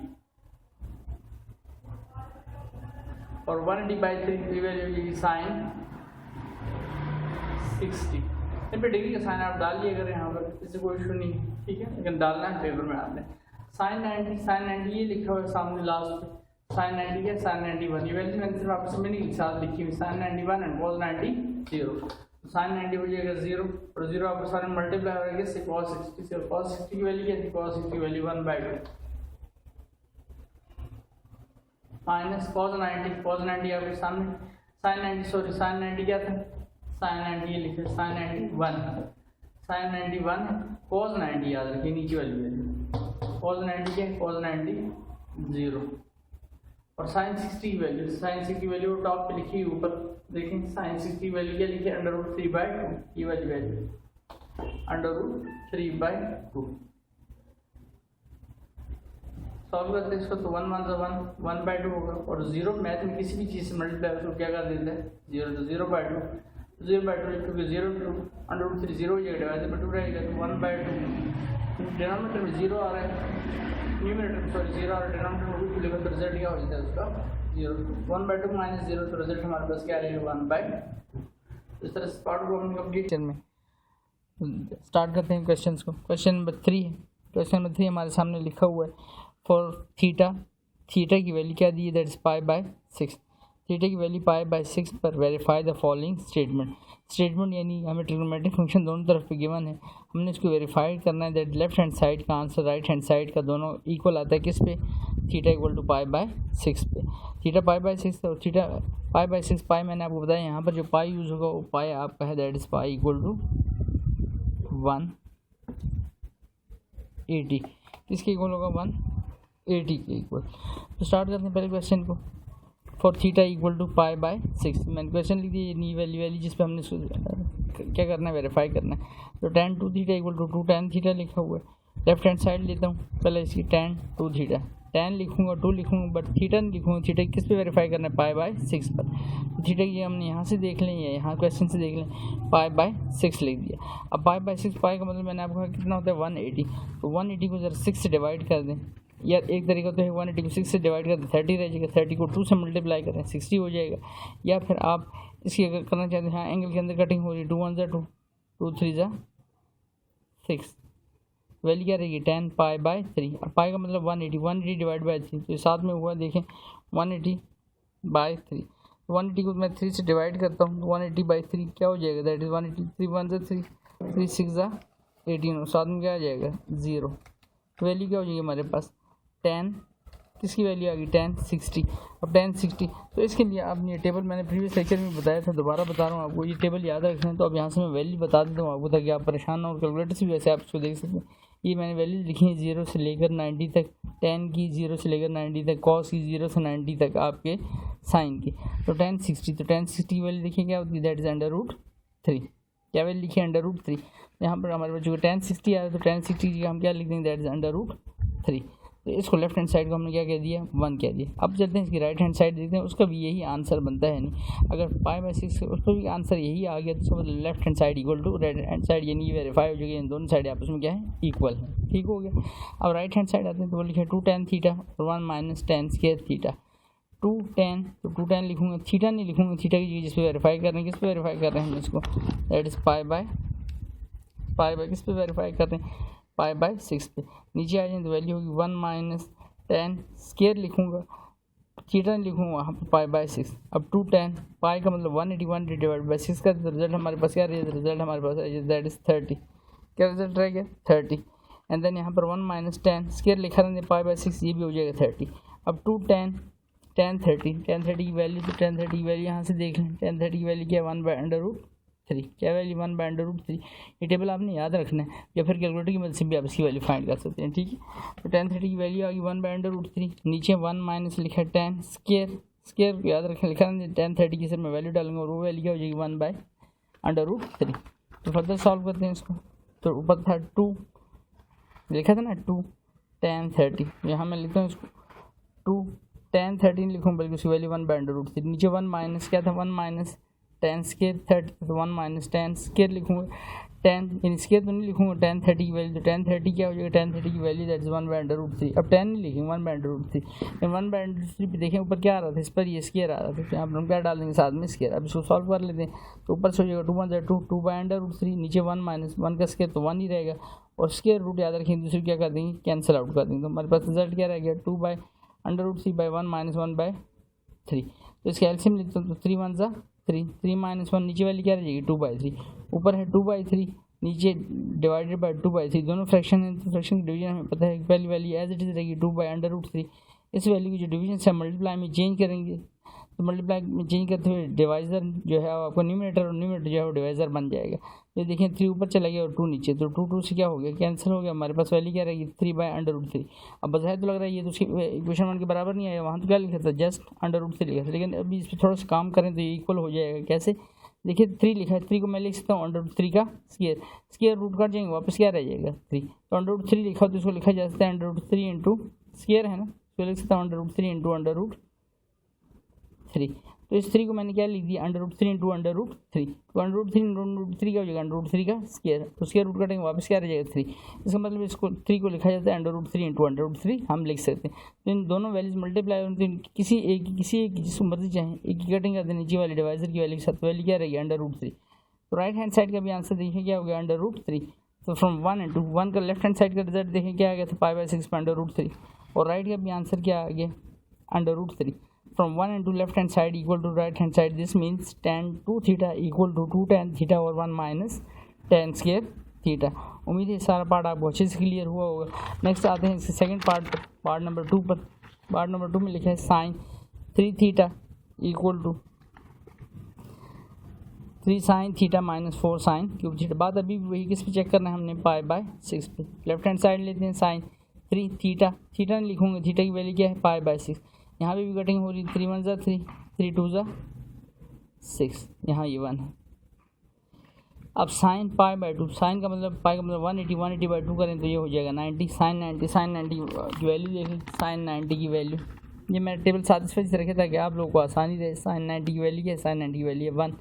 और 180/3 की वैल्यू होगी sin 60। इन पे डिग्री का साइन आप डाल लिया करें यहाँ पर, इससे कोई इशू नहीं, ठीक है, लेकिन डालना है पेपर में आपने। sin 90 ये लिखा हुआ है सामने लास्ट में, sin 90 क्या sin 91, ये वैल्यू मैंने सिर्फ आपको समझने के साथ लिखी हुई, sin 91 एंड cos 90 0, sin 90 हो जाएगा 0, और 0 आपको सारे मल्टीप्लाई हो जाएगा इससे cos 60 से, cos 60 की वैल्यू क्या थी, cos 60 की वैल्यू 1/2 माइनस cos 90 आपके सामने, sin 90 क्या था, sin 90 ये लिखे sin 91 cos 90 याद रखिए नीचे वाली वैल्यू, cos 90 क्या है, cos 90 0, और sin 60 की वैल्यू टॉप पे लिखी ऊपर देखें, sin 60 की वैल्यू क्या लिखी √3/2, ये वाली वैल्यू √3/2। सॉल्व करते हैं इसको तो 1 1/2 होगा, और 0 मैथ में किसी भी चीज़ से मल्टीप्लाई उसको क्या कर देता है 0, तो 0/2 क्योंकि 0 √3 0 हो जाएगा, डिवाइडेड बाय 2 रहेगा तो 1/2, डिनोमिनेटर में 0 आ रहा है, न्यूमरेटर में 0 आ रहा है, डिनोमिनेटर में 2 लेकर तो रिजल्ट क्या हो जाता है उसका 0, 1/2 माइनस 0, तो रिजल्ट हमारे पास क्या रहेगा 1/2। इस तरह से पार्ट को हम कंप्लीट में स्टार्ट करते हैं क्वेश्चंस को। क्वेश्चन नंबर 3 है, क्वेश्चन नंबर 3 हमारे सामने लिखा हुआ है फॉर थीटा की वैल्यू क्या दी है, दैट इज π/6, थीटा की वैल्यू π/6 पर वेरीफाई द फॉलोइंग स्टेटमेंट यानी हमें ट्रिग्नोमेट्रिक फंक्शन दोनों तरफ पे गिवन है, हमने इसको वेरीफाई करना है दैट लेफ्ट हैंड साइड का आंसर राइट हैंड साइड का दोनों इक्वल आता है किस पे, थीटा इक्वल टू π/6 पे। थीटा π/6 और थीटा π/6, पाई मैंने आपको बताया यहाँ पर जो पाई यूज़ होगा वो पाई आपका है, that is pi equal to 180, किसके इक्वल होगा 180 के इक्वल। तो स्टार्ट करते हैं पहले क्वेश्चन को, फॉर थीटा इक्वल टू π/6, मैंने क्वेश्चन लिख दिया नी वैल्यू जिस पे हमने क्या करना है वेरीफाई करना है, तो tan 2 theta equal to 2 tan theta लिखा हुआ है। लेफ्ट हैंड साइड लेता हूँ पहले इसकी tan 2 थीटा, tan लिखूंगा 2 लिखूंगा बट थीटा नहीं लिखूंगा, थीटा किस पे वेरीफाई करना है π/6 पर, तो थीटा की हमने यहाँ से देख लें या यहाँ क्वेश्चन से देख लें π/6 लिख दिया। अब π/6 पाई का मतलब मैंने आपको कितना होता है 180, तो 180 को जरा 6 से डिवाइड कर दें, या एक तरीका तो है 180 को 6 से डिवाइड कर दें 30 रह जाएगा, 30 को 2 से मल्टीप्लाई करें 60 हो जाएगा, या फिर आप इसकी अगर करना चाहते हैं हाँ एंगल के अंदर कटिंग हो रही है 2 1 जा 2 2 3 जा 6, वैल्यू क्या रहेगी 10 π/3, और पाई का मतलब 180 डिवाइड बाई 3, तो साथ में हुआ देखें 180/3, 180 को मैं 3 से डिवाइड करता हूँ, 180/3 क्या हो जाएगा, दैट इज 180, 3 1 जा 3 3 6 जा 18, और साथ में क्या आ जाएगा 0, वैल्यू क्या हो जाएगी हमारे पास 10 किसकी वैल्यू आ गई 1060। अब 1060 तो इसके लिए आपने ये टेबल मैंने प्रीवियस लेक्चर में बताया था, दोबारा बता रहा हूँ आपको, ये टेबल याद रखना है। तो अब यहाँ से मैं वैल्यू बता देता हूँ आपको ताकि आप परेशान ना हो, कैलकुलेटर से भी वैसे आप इसको देख सकते हैं। ये मैंने वैल्यू लिखी है 0 से लेकर 90 तक, 10 की 0 से लेकर 90 तक, कॉस की 0 से 90 तक आपके साइन की। तो 1060, तो 1060 की वैल्यू देखिए क्या होती है, दैट इज √3। क्या वैल्यू लिखी है √3। यहाँ पर हमारे पास जो 1060 आ रहा है तो 1060 की हम क्या लिख देंगे, दैट इज √3। तो इसको लेफ्ट हैंड साइड को हमने क्या कह दिया, 1 कह दिया। अब चलते हैं इसकी राइट हैंड साइड देखते हैं, उसका भी यही आंसर बनता है। नहीं अगर π/6 उस पर भी आंसर यही आ गया तो मतलब left hand side equal to right hand side, यानी ये वेरीफाई हो जाएगी, इन दोनों साइड आपस में क्या है, इक्वल है। ठीक हो गया। अब राइट हैंड साइड आते हैं तो वो लिखे 2 tan थीटा और 1 - tan स्क्वायर थीटा। 2 tan, तो 2 tan लिखूंगा, थीटा नहीं लिखूंगा, थीटा की जगह जिस पे वेरीफाई कर रहे हैं, किस पे वेरीफाई कर रहे हैं हम इसको, दैट इज π/, किस पे वेरीफाई कर रहे हैं, π/6 पे। नीचे आ जाए तो वैल्यू होगी 1 - tan स्क्वायर लिखूंगा, थीटा नहीं लिखूंगा वहाँ पर π/6। अब 2 tan, पाई का मतलब 180 डिवाइड बाई 6 का रिजल्ट हमारे पास क्या रहेगा, रिजल्ट हमारे पास दैट इज 30। क्या रिजल्ट रहेगा, 30। एंड देन यहाँ पर 1 - tan स्क्वायर लिखा रहने π/6, ये भी हो जाएगा 30। अब 2 tan 30 की वैल्यू, तो tan 30 की वैल्यू यहाँ से देख लें, tan 30 की वैल्यू क्या है, 1/√3। क्या वैल्यू, 1/√3। ये टेबल आपने याद रखना है या फिर कैलकुलेटर की मदद से भी आप इसकी वैल्यू फाइंड कर सकते हैं। ठीक है। तो tan 30 की वैल्यू आ गई 1/√3। नीचे 1 माइनस लिखा है tan स्क्वायर याद रखें, लिखा है tan 30 की सर मैं वैल्यू डालूंगा और वो वैल्यू क्या हो जाएगी, 1/√3। तो फर्दर सॉल्व करते हैं इसको। तो ऊपर था 2 लिखा था ना, 2 tan 30, यहाँ मैं लिखता हूँ इसको 2 tan 30 लिखूँ, बल्कि उसकी वैल्यू 1/√3। नीचे 1 माइनस क्या था, 1 - tan स्क्वायर 30, तो 1 - tan स्क्वायर लिखूँगा, tan इन स्क्वायर तो नहीं लिखूँगा, tan 30 की वैल्यू, तो tan 30 क्या हो जाएगा, tan 30 की वैल्यू दैट इज 1/√3। अब 10 नहीं लिखेंगे, 1/√3। 1/√3 पे देखें ऊपर क्या आ रहा था, इस पर ये स्क्वायर आ रहा था, तो यहाँ पर हम क्या डाल देंगे, साथ में स्क्वायर। अब इसको सॉल्व कर लेते हैं। तो ऊपर से हो जाएगा 2 × 2, 2/√3, नीचे 1 - 1 का स्क्वायर तो 1 ही रहेगा, और स्क्वायर रूट याद रखेंगे, दूसरी क्या कर देंगे, कैंसिल आउट कर देंगे। तो हमारे पास रिजल्ट क्या रह गया, 2/√3/1 - 1/3। तो इसका एलसीएम लिखते हैं, तो 3 × 1 = 3, 3 - 1, नीचे वाली क्या रह जाएगी, 2/3। ऊपर है 2/3, नीचे डिवाइडेड बाई 2/3, दोनों फ्रैक्शन है, तो फ्रैक्शन की डिवीजन हमें पता है, पहली वैल्यू एज इट इज रहेगी 2/√3। इस वैल्यू की जो डिवीजन से मल्टीप्लाई में चेंज करेंगे, तो मल्टीप्लाई में चेंज करते हुए डिवाइजर जो है आपको न्यूमरेटर और न्यूमरेटर जो है वो डिवाइजर बन जाएगा। ये देखिए 3 ऊपर चला गया और 2 नीचे, तो 2 से क्या हो गया, कैंसिल हो गया, हमारे पास वैल्यू क्या रहेगी, 3/√3। अब बजाय तो लग रहा है ये तो इक्वेशन 1 के बराबर नहीं आया, वहाँ तो क्या लिखा था, जस्ट √3 लिखा था, लेकिन अभी इस पर थोड़ा सा काम करें तो ये इक्वल हो जाएगा। कैसे, देखिए 3 लिखा है, 3 को मैं लिख सकता हूँ √3 का स्क्वायर रूट कर जाएंगे, वापस क्या रह जाएगा 3। तो √3 लिखा तो इसको लिखा जा सकता है √3 इंटू स्क्वायर है ना, तो लिख सकता हूँ √3 इंटू √3। तो इस 3 को मैंने क्या लिख दिया, √3 इंटू √3। तो √3 क्या हो जाएगा, √3 का स्क्वायर, तो स्क्वायर रूट कटेंगे, वापस क्या रह जाएगा 3। इसका मतलब इसको 3 को लिखा जाता है √3 इंटू √3 हम लिख सकते हैं। तो इन दोनों वैल्यूज मल्टीप्लाई होते हैं, किसी एक जिसको मर्जी चाहें एक की कटिंग करते हैं, नीचे वाली डिवाइजर की वैल्यू के साथ वैल्यू क्या रहेगी, √3। तो राइट हैंड साइड का भी आंसर देखिए क्या हो गया, √3। तो फ्रॉम 1 इंटू 1 का लेफ्ट हैंड साइड का रिजल्ट देखें क्या आ गया था, π/6 और राइट का भी आंसर क्या आ गया, √3। From 1 into left hand side equal to right hand side, this means tan 2 theta equal to 2 tan theta और 1 - tan square theta। उम्मीद है सारा पार्ट आपको अच्छे से क्लियर हुआ होगा। नेक्स्ट आते हैं इसके सेकंड पार्ट नंबर 2 पर। पार्ट नंबर 2 में लिखा है sin 3 theta equal to 3 sin theta - 4 sin cube theta. बात अभी वही किस पे चेक करना है हमने, π/6 पे। लेफ्ट हैंड साइड लेते हैं sin 3 theta, थीटा नहीं लिखूंगे, थीटा की वैल्यू क्या है, π/6। यहाँ पे भी कटिंग हो रही है, 3 × 1 = 3, 3 × 2 = 6, यहाँ ये 1 है। अब साइन π/2, साइन का मतलब 180/2 करें तो ये हो जाएगा 90, sin 90 की वैल्यू देखें, sin 90 की वैल्यू ये मैं टेबल साथ इस वजह से रखे ताकि आप लोगों को आसानी रहे। sin 90 की वैल्यू क्या है, sin 90 की वैल्यू है 1,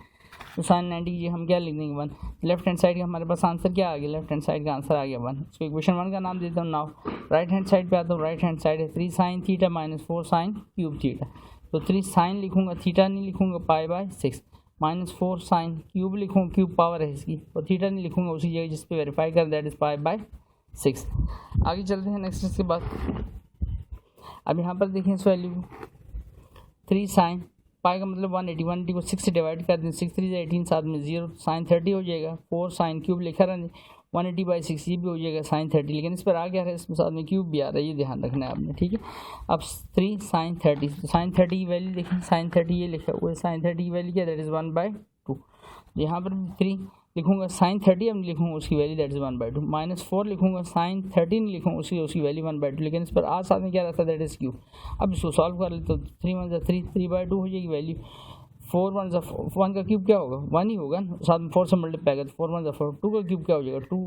तो sin 90 की हम क्या लिख देंगे 1। लेफ्ट हैंड साइड का हमारे पास आंसर क्या आ गया, लेफ्ट हैंड साइड का आंसर आ गया 1। इसको इक्वेशन 1 का नाम देता हूँ। नाउ राइट हैंड साइड पे आता हूँ, राइट हैंड साइड है 3 sin theta - 4 sin cube theta. तो 3 sin लिखूंगा, थीटा नहीं लिखूंगा, π/6 -4 sin क्यूब लिखूँगा, क्यूब पावर है इसकी, और थीटा नहीं लिखूंगा उसी जगह जिस पे वेरीफाई कर, दैट इज π/6। आगे चलते हैं नेक्स्ट इसके बाद। अब यहाँ पर देखें इस वैल्यू 3 sin पाई का मतलब 180 को 6 से डिवाइड कर दें, 6 × 3 = 18, साथ में 0 sin 30 हो जाएगा, 4 sin क्यूब लिखा रहने, 180/6 ये भी हो जाएगा sin 30, लेकिन इस पर आ गया है, इसमें साथ में क्यूब भी आ रहा है, ये ध्यान रखना है आपने, ठीक है। अब 3 sin 30, तो sin 30 की वैल्यू देखें, sin 30 ये लिखा हुआ है, sin 30 की वैल्यू क्या, दैट इज़ 1/2। यहाँ पर 3 लिखूंगा sin 30, अब लिखूंगा उसकी वैल्यू दैट इज़ 1/2, -4 लिखूंगा sin 30 लिखूंगा उसकी वैल्यू 1/2, लेकिन इस पर आ साथ में क्या रहता है, दैट इज़ क्यूब। अब इसको सॉल्व कर ले तो 3 1 जा 3, 3/2 हो जाएगी वैल्यू। 4 1 जा 1 का क्यूब क्या होगा, 1 ही होगा ना, साथ में 4 से मल्टीप्लाई कर, 4 1 जा 4, 2 का क्यूब क्या हो जाएगा, 2 ×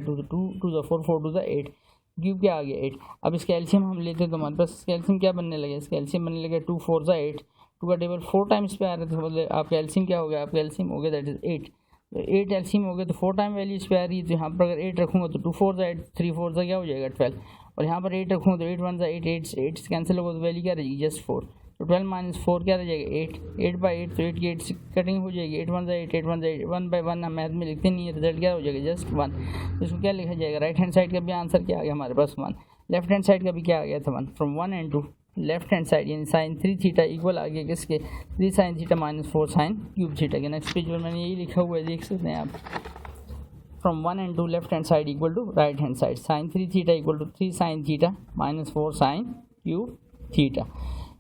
2 तो 2 जा 4, 4 2 जा 8, क्यूब क्या आ गया 8। अब इसका एलसीएम हम लेते हैं तो हमारे पास कैल्शियम क्या बनने लगे, इसका एलसीएम बनने लगे 2 4 जा 8, 2 का टेबल 4 टाइम्स पे आ रहा है, तो मतलब आपका एलसीएम क्या हो गया, आपका एलसीएम हो गया दैट इज़ 8। तो 8 एलसीएम हो गया तो 4 टाइम वैल्यू इस पे आ रही है, तो यहाँ पर अगर 8 रखूँगा तो 2 4 जा 8, 3 4 जा क्या हो जाएगा 12, और यहाँ पर 8 रखूँगा तो 8 1 जा 8, 8 से कैंसिल होगा तो वैल्यू क्या रहेगी, जस्ट 4, तो 12 - 4 क्या रह जाएगा 8, 8/8, तो 8 की 8 से कटिंग हो जाएगी, 8 1 जा 8, 8 1 जा 8, 1/1 हम मैथ में लिखते नहीं है, रिजल्ट क्या हो जाएगा जस्ट 1। तो इसको क्या लिखा जाएगा, राइट हैंड साइड का भी आंसर क्या आ गया हमारे पास 1, लेफ्ट हैंड साइड का भी क्या आ गया था 1। From 1 and 2 left hand side यानी sin 3 थीटा इक्वल आ गया किसके, 3 sin theta -4 sin cube theta के। नेक्स्ट पेज पर मैंने यही लिखा हुआ है, देख सकते हैं आप। From 1 and 2 left hand side equal to right hand side, sin 3 theta equal to 3 sin theta -4 sin cube theta.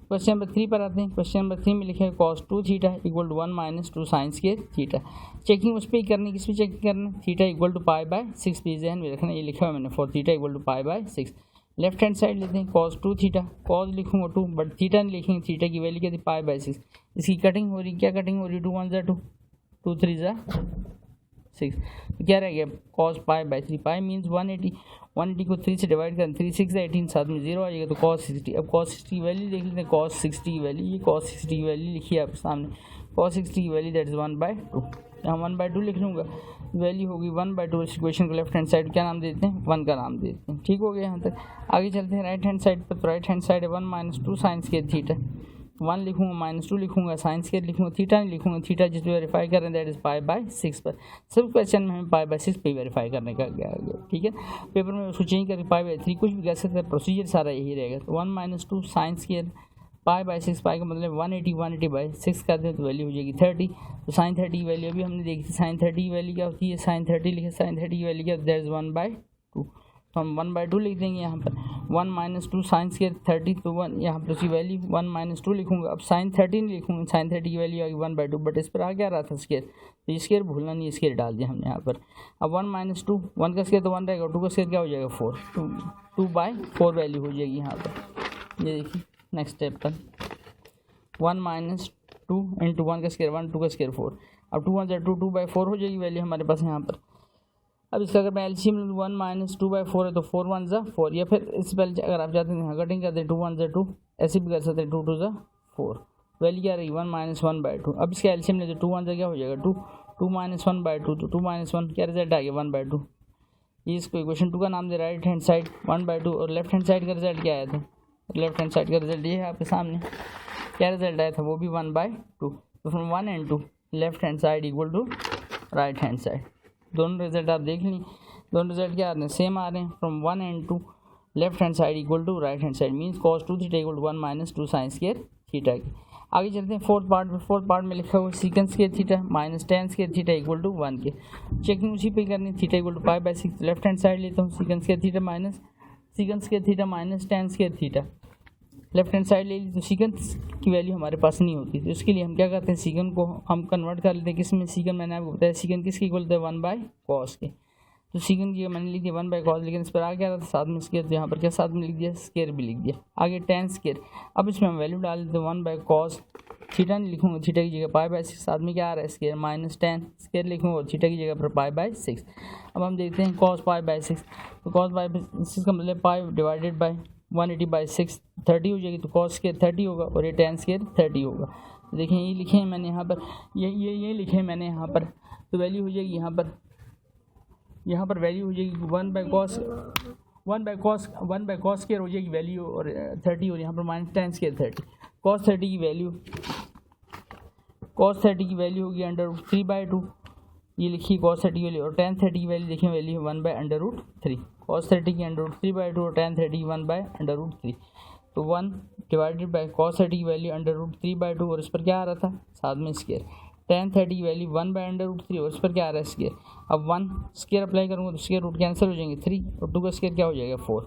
Question number 3 पर आते हैं। क्वेश्चन नंबर 3 में लिखा है cos 2 theta equal to 1 - 2 sin square theta. Checking उस पर ही करनी, किस पे चेकिंग करना, थीटा इक्वल टू π/6 पे ध्यान में रखना, ये लिखा हुआ मैंने for theta equal to π/6। Left hand side लेते हैं cos 2 थीटा, cos लिखूंगा 2 बट थीटा नहीं लिखेंगे, थीटा की वैल्यू क्या थी π/6। इसकी कटिंग हो रही, क्या कटिंग हो रही, 2 1 जा 2, 2 3 जा 6, तो क्या रह गया cos π/3, पाई मीन्स 180, 180 को 3 से डिवाइड करें, 3 6 18 साथ में 0 आ जाएगा तो cos 60। अब cos 60 की वैल्यू देख लेते हैं, cos 60 की वैल्यू, ये cos 60 की वैल्यू लिखिए आपके सामने, cos 60 की वैल्यू दैट इज़ 1/2, यहाँ 1/2 लिख लूँगा, वैल्यू होगी 1/2। इस इक्वेशन को लेफ्ट हैंड साइड क्या नाम देते हैं, 1 का नाम देते हैं, ठीक हो गया यहाँ तक। आगे चलते हैं राइट हैंड साइड पर, तो राइट हैंड साइड है 1 - 2 sin स्क्वायर थीटा, 1 लिखूंगा -2 लिखूंगा, साइन स्क्वायर लिखूंगा, थीटा नहीं लिखूंगा, थीटा जिस पे वेरीफाई कर रहे हैं दैट इज़ π/6 पर। सब क्वेश्चन में हमें π/6 पे वेरीफाई करने का गया, ठीक है। पेपर में उसको चेंज करके π/3 कुछ भी कर सकते हैं, प्रोसीजर सारा यही रहेगा। तो 1 - 2 साइन स्क्वायर π/6, पाई का मतलब 180, 180/6 कर दें तो वैल्यू हो जाएगी 30। तो साइन 30 की वैल्यू अभी हमने देखी थी, साइन 30 की वैल्यू क्या होती है, साइन 30 लिखे, साइन 30 की वैल्यू क्या होती है, दैट इज़ 1/2, तो हम 1/2 लिख देंगे यहाँ पर। 1 - 2 साइन स्क्वायर 30, तो 1 यहाँ पर उसकी वैल्यू 1 - 2 लिखूंगा। अब साइन 30 नहीं लिखूंगा, साइन 30 की वैल्यू आ गई 1/2, बट इस पर आ क्या रहा था स्क्वायर, तो स्क्वायर भूलना नहीं, स्क्वायर डाल दिया हमने यहाँ पर। अब 1 - 2, 1 का स्क्वायर तो 1 रहेगा, 2 का स्क्वायर क्या हो जाएगा 4, तो 2/4 वैल्यू हो जाएगी यहाँ पर। ये देखिए नेक्स्ट स्टेप पर 1 - 2 इंटू 1 का स्क्वायर 1, 2 का स्क्वायर 4, अब 2 1 जा 2, 2/4 हो जाएगी वैल्यू हमारे पास यहाँ पर। अब इसका अगर मैं एलसीएम 1 - 2/4 है तो 4 1 जा 4, या फिर इससे पहले अगर आप चाहते हैं यहाँ कटिंग करते हैं 2 1 जा 2, ऐसे भी कर सकते हैं 2 2 जा 4, वैल्यू क्या रही 1 - 1/2। अब इसका एलसीएम लेते 2 1 जा क्या हो जाएगा 2, 2 - 1/2, तो 2 - 1 क्या रिजल्ट आ गया 1/2। ये इसको इक्वेशन 2 का नाम दे राइट हैंड साइड 1/2, और लेफ्ट हैंड साइड का रिजल्ट क्या आया था, लेफ्ट हैंड साइड का रिजल्ट ये है आपके सामने, क्या रिजल्ट आया था, वो भी 1/2। तो from 1 and 2 left hand side equal to right hand side, दोनों रिजल्ट आप देख लीं, दोनों रिजल्ट क्या आ रहे हैं, सेम आ रहे हैं। From 1 and 2 left hand side equal to right hand side means cos 2 theta equal to 1 - 2 sine square theta की। आगे चलते हैं फोर्थ पार्ट में। फोर्थ पार्ट में लिखा हुआ है secant square theta -tan square theta equal to 1 के। चेकिंग उसी पे करनी, theta equal to π/6, left hand side लेता हूँ secant square theta -tan square theta, left hand side ले ली, तो सीकन की वैल्यू हमारे पास नहीं होती, तो इसके लिए हम क्या करते हैं, सीकन को हम कन्वर्ट कर लेते हैं किस में, सीकन मैंने आपको बताया सीकन किसके इक्वल होता है 1/cos के, तो सीकन की मैंने लिख दिया 1/cos, लेकिन इस पर आ गया था साथ में स्क्वायर, तो यहाँ पर क्या साथ में लिख दिया, स्क्वायर भी लिख दिया। आगे tan स्क्वायर, अब इसमें हम वैल्यू डाल देते हैं 1/cos, थीटा नहीं लिखूंगा, थीटा की जगह π/6, साथ में क्या आ रहा है स्क्वायर -tan स्क्वायर लिखूंगा, और थीटा की जगह पर π/6। अब हम देखते हैं cos π/6, तो cos π/6 का मतलब पाई डिवाइडेड बाई 180/6 30 हो जाएगी, तो cos स्क्वायर 30 होगा और ये tan स्क्वायर 30 होगा। तो देखिए ये लिखे हैं मैंने यहाँ पर, ये लिखे हैं मैंने यहाँ पर, तो वैल्यू हो जाएगी यहाँ पर वैल्यू हो जाएगी 1/cos स्क्वायर हो जाएगी वैल्यू, और 30, और यहाँ पर -tan स्क्वायर 30, cos 30 की वैल्यू होगी √3/2, ये लिखिए cos 30 की वैल्यू, और tan 30 की वैल्यू देखिए वैल्यू है 1/√3, cos 30 की √3/2 और tan 30 की 1/√3, तो 1 डिवाइडेड बाई cos 30 की वैल्यू √3/2, और इस पर क्या आ रहा था साथ में स्क्वायर, tan30 की वैल्यू 1/√3 और इस पर क्या आ रहा है स्क्वायर। अब 1 स्क्वायर अप्लाई करूँगा तो स्क्वायर रूट कैंसिल हो जाएंगे 3 और 2 का स्क्वायर क्या हो जाएगा 4।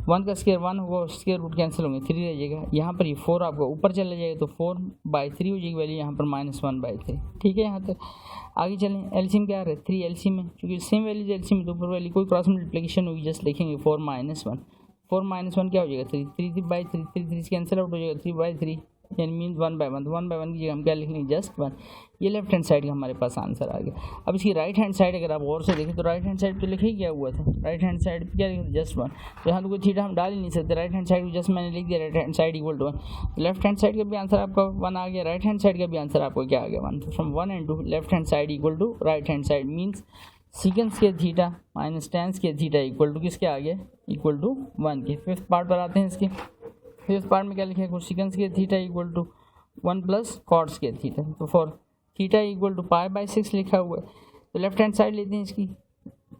1 का स्क्वायर 1 होगा और स्क्वायर रूट कैंसिल होंगे 3 रह जाएगा। यहाँ पर ये 4 आपका ऊपर चला जाएगा तो 4/3 हो जाएगी वैल्यू, यहाँ पर -1/3। ठीक है, यहाँ तक आगे चलें। एलसीएम क्या आ रहा है 3 एलसीएम में, क्योंकि सेम वैल्यूज एलसीएम तो ऊपर वाली कोई क्रॉस मल्टीप्लिकेशन होगी, जस्ट लिखेंगे 4 - 1। 4 - 1 क्या हो जाएगा 3, 3/3, 3 से कैंसिल आउट हो जाएगा 3/3 यानी मीन 1/1। तो 1/1 की जगह हम क्या लिख लेंगे जस्ट 1। ये लेफ्ट हैंड साइड का हमारे पास आंसर आ गया। अब इसकी राइट हैंड साइड अगर आप और से देखें तो राइट हैंड साइड पे लिखा ही क्या हुआ था, राइट हैंड साइड पे क्या लिखा जस्ट 1। तो यहाँ तो कोई थीटा हम डाल ही नहीं सकते, राइट हैंड साइड जस्ट मैंने लिख दिया right hand side equal to 1। तो लेफ्ट हैंड साइड का भी आंसर आपका 1 आ गया, राइट हैंड साइड का भी आंसर आपको क्या आ गया 1। तो from 1 and 2 left hand side equal to right hand side means secant square theta minus tan square theta equal to किसके आ गया इक्वल टू 1 के। फिफ्थ पार्ट पर आते हैं इसके। फिफ्थ पार्ट में क्या लिखा है cosecant square theta equal to 1 plus cot square theta. तो फॉर थीटा इक्वल टू π/6 लिखा हुआ है। तो लेफ्ट हैंड साइड लेते हैं इसकी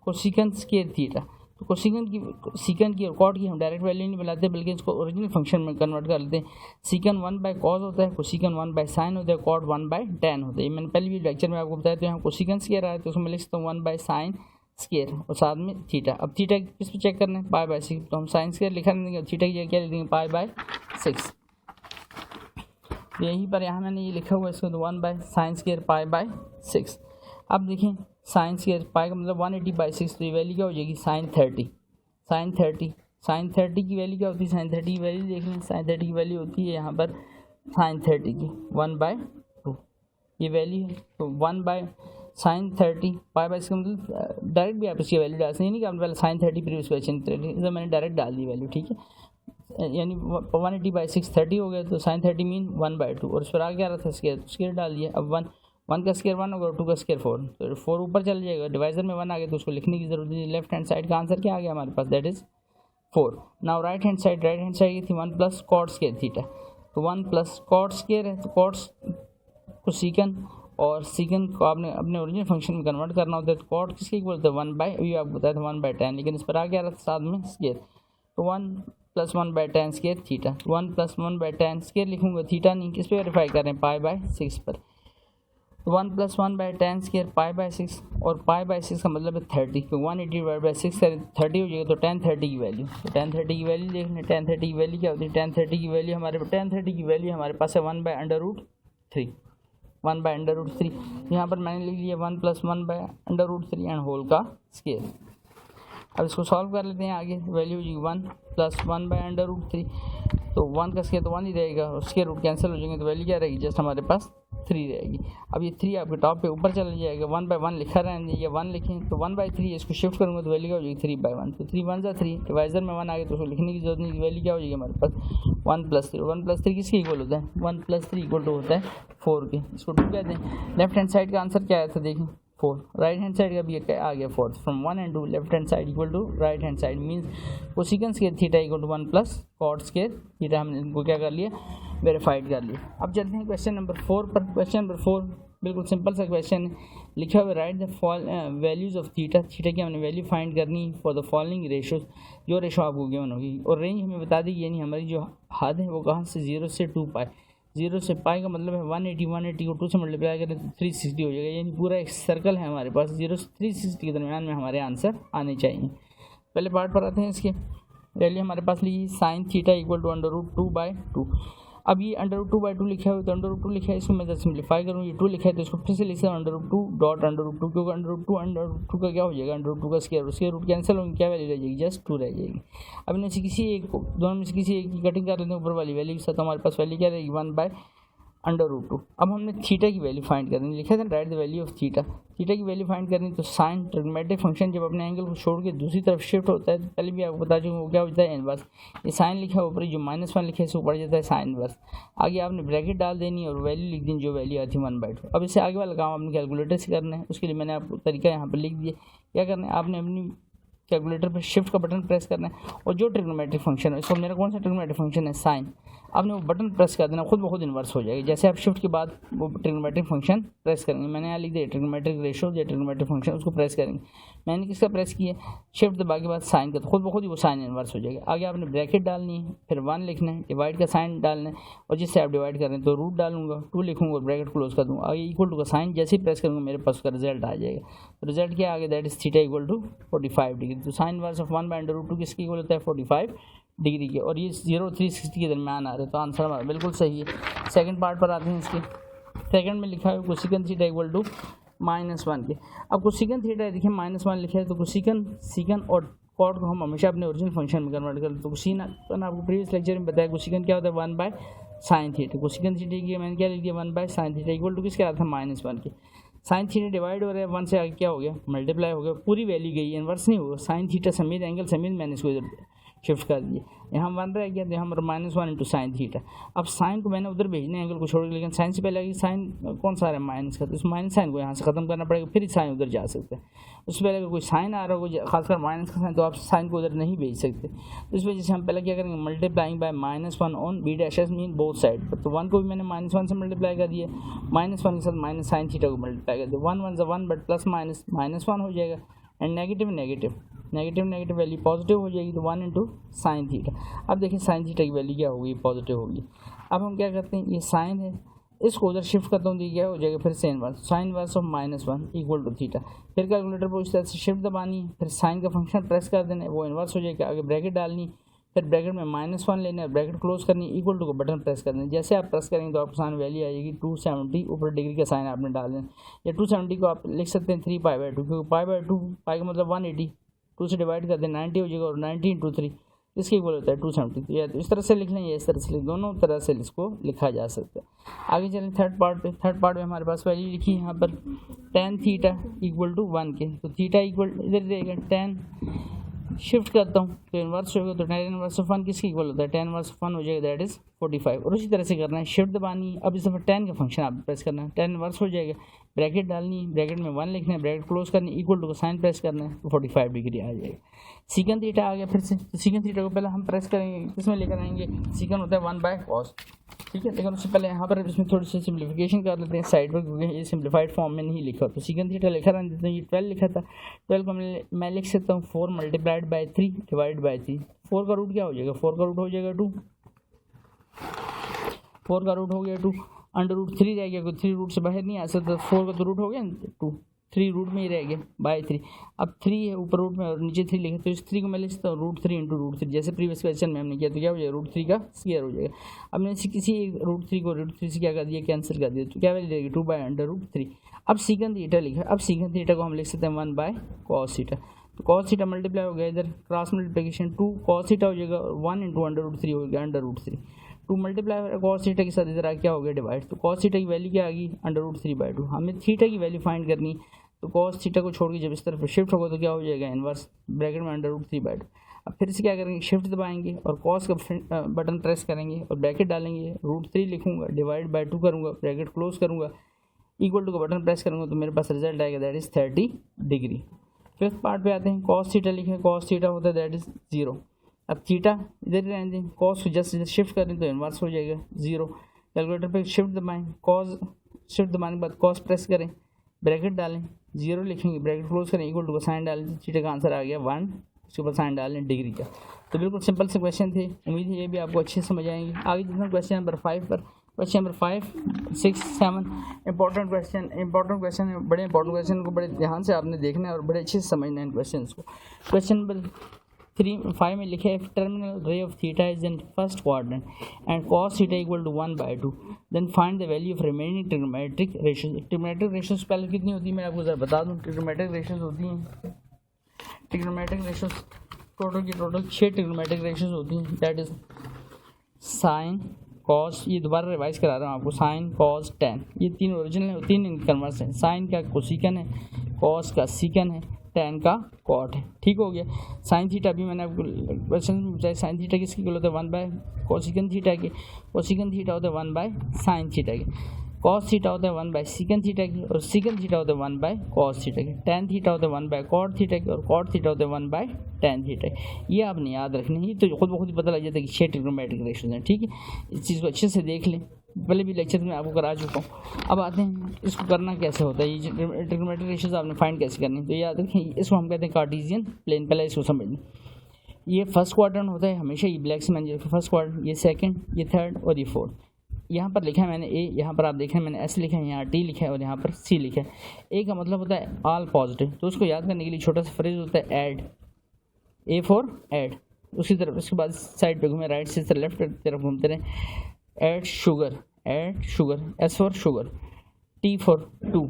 कोसेकेंट स्क्वायर थीटा। तो सीकेंट की और कॉट की हम डायरेक्ट वैल्यू नहीं बनाते बल्कि इसको ओरिजिनल फंक्शन में कन्वर्ट कर लेते हैं। सीकेंट 1/cos होता है, कोसेकेंट 1/sin होता है, कॉट 1/tan होता है। ये मैंने पहले भी लेक्चर में आपको बताया। तो यहाँ कोसेकेंट स्क्वायर आया तो उसमें लिख सकता हूँ 1/sin स्क्वायर और साथ में थीटा। अब थीटा किस पे चेक करना है π/6, तो हम साइन स्क्वायर लिखा देंगे और थीटा की जगह क्या लिख देंगे π/6। यहीं पर यहाँ मैंने ये लिखा हुआ है इसको तो 1/sin स्क्वायर π/6। अब देखें साइन स्क्वायर पाई का मतलब 180/6, तो ये वैल्यू क्या हो जाएगी sin 30 की वैल्यू क्या होती है, sin 30 की वैल्यू देख लें। sin 30 की वैल्यू होती है यहाँ पर sin 30 की 1/2 ये वैल्यू है। तो 1/sin 30 π/6 का मतलब डायरेक्ट भी आप इसकी वैल्यू डाल सकते हैं, नहीं कि आपने पहले sin 30 प्रीवियस क्वेश्चन तो मैंने डायरेक्ट डाल दी वैल्यू। ठीक है, यानी 180/6 30 हो गया तो sin 30 मीन 1/2 और उस पर आगे आ रहा था स्क्वायर तो स्क्वायर डाल दिया। अब 1 का स्क्वायर 1 होगा और 2 का स्क्वायर 4, तो 4 ऊपर चल जाएगा, डिवाइजर में 1 आ गया तो उसको लिखने की जरूरत नहीं। लेफ्ट हैंड साइड का आंसर क्या आ गया हमारे पास that is 4। Now right hand side ये थी 1 प्लस कॉट स्क्वायर थीटा। तो 1 प्लस कॉट स्क्वायर है तो कॉट्स को सीकेंट और सीकेंट को आपने अपने ओरिजिनल फंक्शन में कन्वर्ट करना होता है। तो कॉट किसके इक्वल होता है 1/, अभी आपको बताया था 1/tan, लेकिन इस पर आ गया साथ में स्क्वायर। तो 1 + 1/tan square theta. 1 + 1/tan square लिखूंगा, थीटा नहीं, किस पे वेरीफाई कर रहे हैं π/6 पर। 1 + 1/tan स्क्वायर π/6 और π/6 का मतलब है 30, तो 180/6 करें 30 हो जाएगा। तो tan 30 की वैल्यू, तो tan 30 की वैल्यू देख लें। tan 30 की वैल्यू क्या होती है, tan 30 की वैल्यू हमारे पास है 1/√3, 1/√3। यहाँ पर मैंने लिख लिया 1 + 1/√3 एंड होल का स्क्वायर। अब इसको सॉल्व कर लेते हैं आगे। वैल्यू जी 1 + 1/√3, तो 1 का स्क्वायर तो 1 ही रहेगा और स्क्वायर रूट कैंसिल हो जाएंगे तो वैल्यू क्या रहेगी जस्ट हमारे पास 3 रहेगी। अब ये 3 आपके टॉप पे ऊपर चला जाएगा, 1/1 लिखा रहने ये 1 लिखें तो 1/3 इसको शिफ्ट करूँगा तो वैल्यू क्या हो जाएगी 3/1। तो 3 1 3, डिवाइजर में 1 आ गया तो उसको लिखने की जरूरत नहीं, वैल्यू क्या हो जाएगी हमारे पास 1 + 3। 1 + 3 किसके इक्वल होता है 1 + 3 इक्वल टू होता है 4 के। इसको 2 कहते हैं। लेफ्ट हैंड साइड का आंसर क्या आया था देखें 4, राइट हैंड साइड का भी आ गया 4। From 1 and 2 left hand side equal to right hand side means cosecant square theta equal to 1 plus cot square theta. हमने इनको क्या कर लिया वेरीफाइड कर लिया। अब चलते हैं क्वेश्चन नंबर 4 पर। क्वेश्चन नंबर 4 बिल्कुल सिंपल सा क्वेश्चन है, लिखा हुआ right the values of theta. Theta की हमने वैल्यू फाइंड करनी फॉर द फॉलोइंग रेशोज, जो रेशो आपको गिवन होगी और रेंज हमें बता दी, यानी हमारी जो हद है वो कहाँ से 0 से 2 पाई। 0 से पाई का मतलब है 180 को 2 से मल्टीप्लाई करें तो 360 हो जाएगा, यानी पूरा एक सर्कल है हमारे पास 0 से 360 के दरमियान में हमारे आंसर आने चाहिए। पहले पार्ट पर आते हैं। इसके वैल्यू हमारे पास ली sin थीटा इक्वल टू √2/2। अब ये √2/2 लिखा है तो √2 लिखा है, इसको मैं जब सिंप्लीफाई करूँ ये 2 लिखा है तो इसको फिर से लिख सकता हूँ √2 क्योंकि √2 का क्या हो जाएगा √2 का स्क्वायर रूट कैंसिल होंगे, क्या वैल्यू रह जाएगी जस्ट 2 रह जाएगी। अब इनमें से किसी एक को, दोनों में से किसी एक की कटिंग कर लेते हैं ऊपर वाली वैल्यू के साथ, तो हमारे पास वैल्यू क्या रहेगी 1/√2। अब हमने थीटा की वैल्यू फाइंड करनी, लिखा था right the value of theta. Theta की वैल्यू फाइंड करनी तो साइन ट्रिग्मेटिक फंक्शन जब अपने एंगल को छोड़ के दूसरी तरफ शिफ्ट होता है तो पहले भी आपको बता चुका वो क्या होता है इनवर्स। ये साइन लिखा है ऊपर, जो -1 लिखा है इसको पड़ जाता है साइन इनवर्स। आगे आपने ब्रैकेट डाल देनी है और वैल्यू लिख देनी जो वैल्यू आती है 1/2। अब इससे आगे वाला काम आपने कैलकुलेटर से करना है, उसके लिए मैंने आपको तरीका यहाँ पर लिख दिया। क्या करना है, आपने अपनी कैलकुलेटर पर शिफ्ट का बटन प्रेस करना है और जो ट्रिग्नोमेट्रिक फंक्शन है, इसको मेरा कौन सा ट्रिग्नोमेट्रिक फंक्शन है साइन, आपने वो बटन प्रेस कर देना, खुद ब खुद इन्वर्स हो जाएगी। जैसे आप शिफ्ट के बाद वो ट्रिग्नोमेट्रिक फंक्शन प्रेस करेंगे, मैंने यहाँ लिख दिया ट्रिग्नोमेट्रिक रेशो या ट्रिग्नोमेट्रिक फंक्शन, उसको प्रेस करेंगे। मैंने किसका प्रेस किया, शिफ्ट दबा के बाद साइन का, तो खुद ब खुद ही वो साइन इन्वर्स हो जाएगा। आगे आपने ब्रैकेट डालनी है, फिर 1 लिखना है, डिवाइड का साइन डालना है, और जिससे आप डिवाइड कर रहे हैं तो रूट डालूंगा, 2 लिखूंगा, ब्रैकेट क्लोज कर दूँगा। आगे इक्वल टू का साइन जैसे ही प्रेस करूँगा मेरे पास उसका रिजल्ट आ जाएगा। तो रिजल्ट क्या आ गया, that is theta equal to 45 degree. तो साइन इन्वर्स ऑफ 1/√2 किसकी इक्वल होता है, 45 डिग्री के, और ये 0-360 के दरमियान आ रहे हैं। तो आंसर हमारा बिल्कुल सही है। सेकंड पार्ट पर आते हैं इसके। सेकंड में लिखा है कोसिकन थीटा इक्वल टू -1 के। अब कोसिकन थीटा देखिए -1 लिखा है, तो कोसिकन, सीकन और कॉट को हम हमेशा अपने ओरिजिनल फंक्शन में कन्वर्ट करते हैं। तो कोसिकन आपको प्रीवियस लेक्चर में बताया, कोसिकन क्या होता है, 1/sin थीटा। कोसिकन थीटा की मैंने क्या लिख दिया, 1/sin थीटा इक्वल टू किसके आ रहा था, -1 के। साइन थीटा डिवाइड हो रहा है 1 से, आगे क्या हो गया, मल्टीप्लाई हो गया, पूरी वैल्यू गई, इन्वर्स नहीं होगा। साइन थीटा समेत एंगल समेत मैंने इसको इधर शिफ्ट कर दिया, यहाँ 1 रह गया, तो यहाँ पर -1 इंटू साइन थीटा। अब साइन को मैंने उधर भेजना है एंगल को छोड़ के, लेकिन साइन से पहले आगे साइन कौन सा आ रहा है, माइनस का, तो इस माइनस साइन को यहाँ से खत्म करना पड़ेगा, फिर साइन उधर जा सकते हैं। उससे पहले अगर कोई साइन आ रहा हो, खासकर माइनस का साइन, तो आप साइन को उधर नहीं भेज सकते। तो इस वजह से हम पहले क्या करेंगे, multiplying by -1 on B dash S mean both side. तो 1 को भी मैंने -1 से मल्टीप्लाई कर दिया, -1 के साथ माइनस साइन थीटा को मल्टीप्लाई कर दिया, 1 1 1 बट प्लस माइनस -1 हो जाएगा, and negative negative value positive हो जाएगी, तो 1 इंटू साइन थीटा। अब देखिए साइन थीटा की वैल्यू क्या होगी, पॉजिटिव होगी। अब हम क्या करते हैं, ये साइन है, इसको उधर शिफ्ट करता हूँ, तो क्या हो जाएगा, फिर sine inverse of -1 equal to theta. फिर कैलकुलेटर पर इस तरह से शिफ्ट दबानी है, फिर साइन का फंक्शन प्रेस कर देना है, वो इन्वर्स हो जाएगा। आगे ब्रैकेट डालनी है, फिर ब्रैकेट में -1 लेना है, ब्रैकेट क्लोज करनी है, इक्वल टू को बटन प्रेस करना है। जैसे आप प्रेस करेंगे तो आपको साइन वैल्यू आएगी 270, ऊपर डिग्री का साइन आपने डालना है। या 270 को आप लिख सकते हैं 3π/2, क्योंकि π/2 पाई का मतलब 180, 2 से डिवाइड कर दें 90 हो जाएगा, और 90 इंटू 3 इसकी इक्वल होता है 270। तो या तो इस तरह से लिख लें या इस तरह से लिख, दोनों तरह से इसको लिखा जा सकता है। आगे चलें थर्ड पार्ट पे। थर्ड पार्ट में हमारे पास वैल्यू लिखी है यहाँ पर tan थीटा इक्वल टू 1 के। तो थीटा इक्वल इधर रहेगा, tan शिफ्ट करता हूँ तो इन्वर्स होगा, तो tan इनवर्स ऑफ 1 किसकी इक्वल होता है, tan इनवर्स ऑफ 1 हो जाएगा, दैट इज 45। और उसी तरह से करना है, शिफ्ट दबानी है। अब इस दफ़ा tan का फंक्शन आप प्रेस करना है, tan इनवर्स हो जाएगा, ब्रैकेट डालनी है, ब्रैकेट में 1 लिखना है, ब्रैकेट क्लोज करनी है, इक्वल टू का साइन प्रेस करना है, तो 45 डिग्री आ जाएगा। सीकन थीटा आ गया फिर से। तो सीकन थीटा को पहले हम प्रेस करेंगे, किसमें लेकर आएंगे, सीकन होता है 1/cos, ठीक है। लेकिन उससे पहले यहाँ पर इसमें थोड़ी सी सिम्प्लीफिकेशन कर लेते हैं साइड पर, क्योंकि ये सिम्प्लीफाइड फॉर्म में नहीं लिखा। तो सीकन थीटा लिखा रहने देते हैं, ये 12 लिखा था, 12 को मैं लिख सकता हूँ 4 मल्टीप्लाइड बाई 3 डिवाइड बाई 3। 4 का रूट क्या हो जाएगा, 4 का रूट हो जाएगा 2, 4 का रूट हो गया 2, √3 रह गया, कोई 3 रूट से बाहर नहीं आ सकता, 4 का तो रूट हो गया 2, 3 रूट में ही रह गया बाई 3। अब 3 है ऊपर रूट में और नीचे 3 लिखे, तो इस 3 को मैं लिख सकता हूँ √3 इंटू √3, जैसे प्रीवियस क्वेश्चन में हमने किया। तो क्या हो जाएगा, √3 का स्क्वायर हो जाएगा। अब मैंने किसी √3 को √3 से क्या कर दिया, कैंसिल कर दिया, तो क्या वैल्यू रहेगी 2/√3। अब सीकन थीटा लिखा, अब सीकन थीटा को हम लिख सकते हैं 1/cos थीटा। तो cos थीटा मल्टीप्लाई हो गया, इधर क्रॉस मल्टीप्लिकेशन 2 cos थीटा हो जाएगा, 1 इंटू √3 हो गया, √3। 2 मल्टीप्लाई हो रहा cos थीटा के साथ, इधर क्या हो गया डिवाइड, तो cos थीटा की वैल्यू क्या आ गई, √3/2। हमें थीटा की वैल्यू फाइंड करनी, तो cos थीटा को छोड़ के जब इस तरफ शिफ्ट होगा तो क्या हो जाएगा, इनवर्स, ब्रैकेट में √3/2। अब फिर से क्या करेंगे, शिफ्ट दबाएंगे और cos का बटन प्रेस करेंगे और ब्रैकेट डालेंगे, √3 लिखूंगा, डिवाइड बाई 2 करूँगा, ब्रैकेट क्लोज करूँगा, इक्वल टू का बटन प्रेस करूँगा, तो मेरे पास रिजल्ट आएगा, that is 30 degree. Fifth part पे आते हैं, cos थीटा लिखें, cos थीटा होता है दैट इज़ 0। अब थीटा इधर ही रहने दें, cos को जस्ट शिफ्ट करें तो इन्वर्स हो जाएगा 0। कैलकुलेटर पे शिफ्ट दबाएं, cos शिफ्ट दबाने के बाद cos प्रेस करें, ब्रैकेट डालें, 0 लिखेंगे, ब्रैकेट क्लोज करें, इक्वल टू का साइन डालें, थीटा का आंसर आ गया 1, उसके ऊपर साइन डालें डिग्री का। तो बिल्कुल सिंपल से क्वेश्चन थे, उम्मीद है ये भी आपको अच्छे से समझ आएंगे। आगे जितना क्वेश्चन नंबर 5 पर, क्वेश्चन नंबर 5, 6, 7 इंपॉर्टेंट क्वेश्चन है, बड़े इंपॉर्टेंट क्वेश्चन को बड़े ध्यान से आपने देखना है और बड़े अच्छे से समझना है इन क्वेश्चन को। क्वेश्चन नंबर 5 में लिखा है, terminal ray of theta is in first quadrant and cos theta equal to 1/2, then find the value of remaining trigonometric ratios. Trigonometric ratios पहले कितनी होती है मैं आपको ज़रा बता दूँ। ट्रिग्नोमेट्रिक रेशियोज होती हैं, trigonometric ratios total 6 trigonometric ratios होती हैं, दैट इज साइन कॉस, ये दोबारा रिवाइज करा रहा हूँ आपको, साइन कॉस टैन, ये 3 ओरिजिनल है, 3 कन्वर्स हैं। साइन का कोसिकन है, कॉस का सीकन है, टैन का कॉट है, ठीक हो गया। साइन थीटा भी मैंने आपको क्वेश्चन में पूछा है, साइन थीटा किसकी इक्वल होता है 1/कोसिकन थीटा के, कोसिकन थीटा होता है 1/साइन थीटा के। कॉस थीटा होता है 1 बाय सीकन थीटा की, और सीकन थीटा होता है 1 बाय कॉस थीटा की, टेन थीटा होता है 1 बाय कॉट थीटा की, और कॉट थीटा होता है 1 बाय टेन थीटा की। ये आपने याद रखना है, ये तो खुद ब खुद ही पता लग जाता है कि 6 ट्रिग्नोमेट्रिक रेशियोज हैं। ठीक है, इस चीज़ को अच्छे से देख लें, पहले भी लेक्चर में आपको करा चुका हूँ। अब आते हैं इसको करना कैसे होता है, ये ट्रिग्नोमेट्रिक रेशियोज आपने फाइंड कैसे करनी है। तो याद रखें, इसको हम कहते हैं कार्टेशियन प्लेन। पहले इसको समझ लें, ये फर्स्ट क्वाड्रेंट होता है हमेशा, ये ब्लैक से मैंने फर्स्ट क्वाड्रेंट, ये सेकंड, ये थर्ड और ये फोर्थ। यहाँ पर लिखा है मैंने ए, यहाँ पर आप देखें मैंने एस लिखा है, यहाँ टी लिखा है और यहाँ पर सी लिखा है। ए का मतलब होता है ऑल पॉजिटिव, तो उसको याद करने के लिए छोटा सा फ्रेज होता है ऐड, ए फॉर ऐड। उसी तरफ उसके बाद साइड पे घूमे, राइट से लेफ्ट तरफ घूमते रहे। Add sugar, S for sugar, T for to,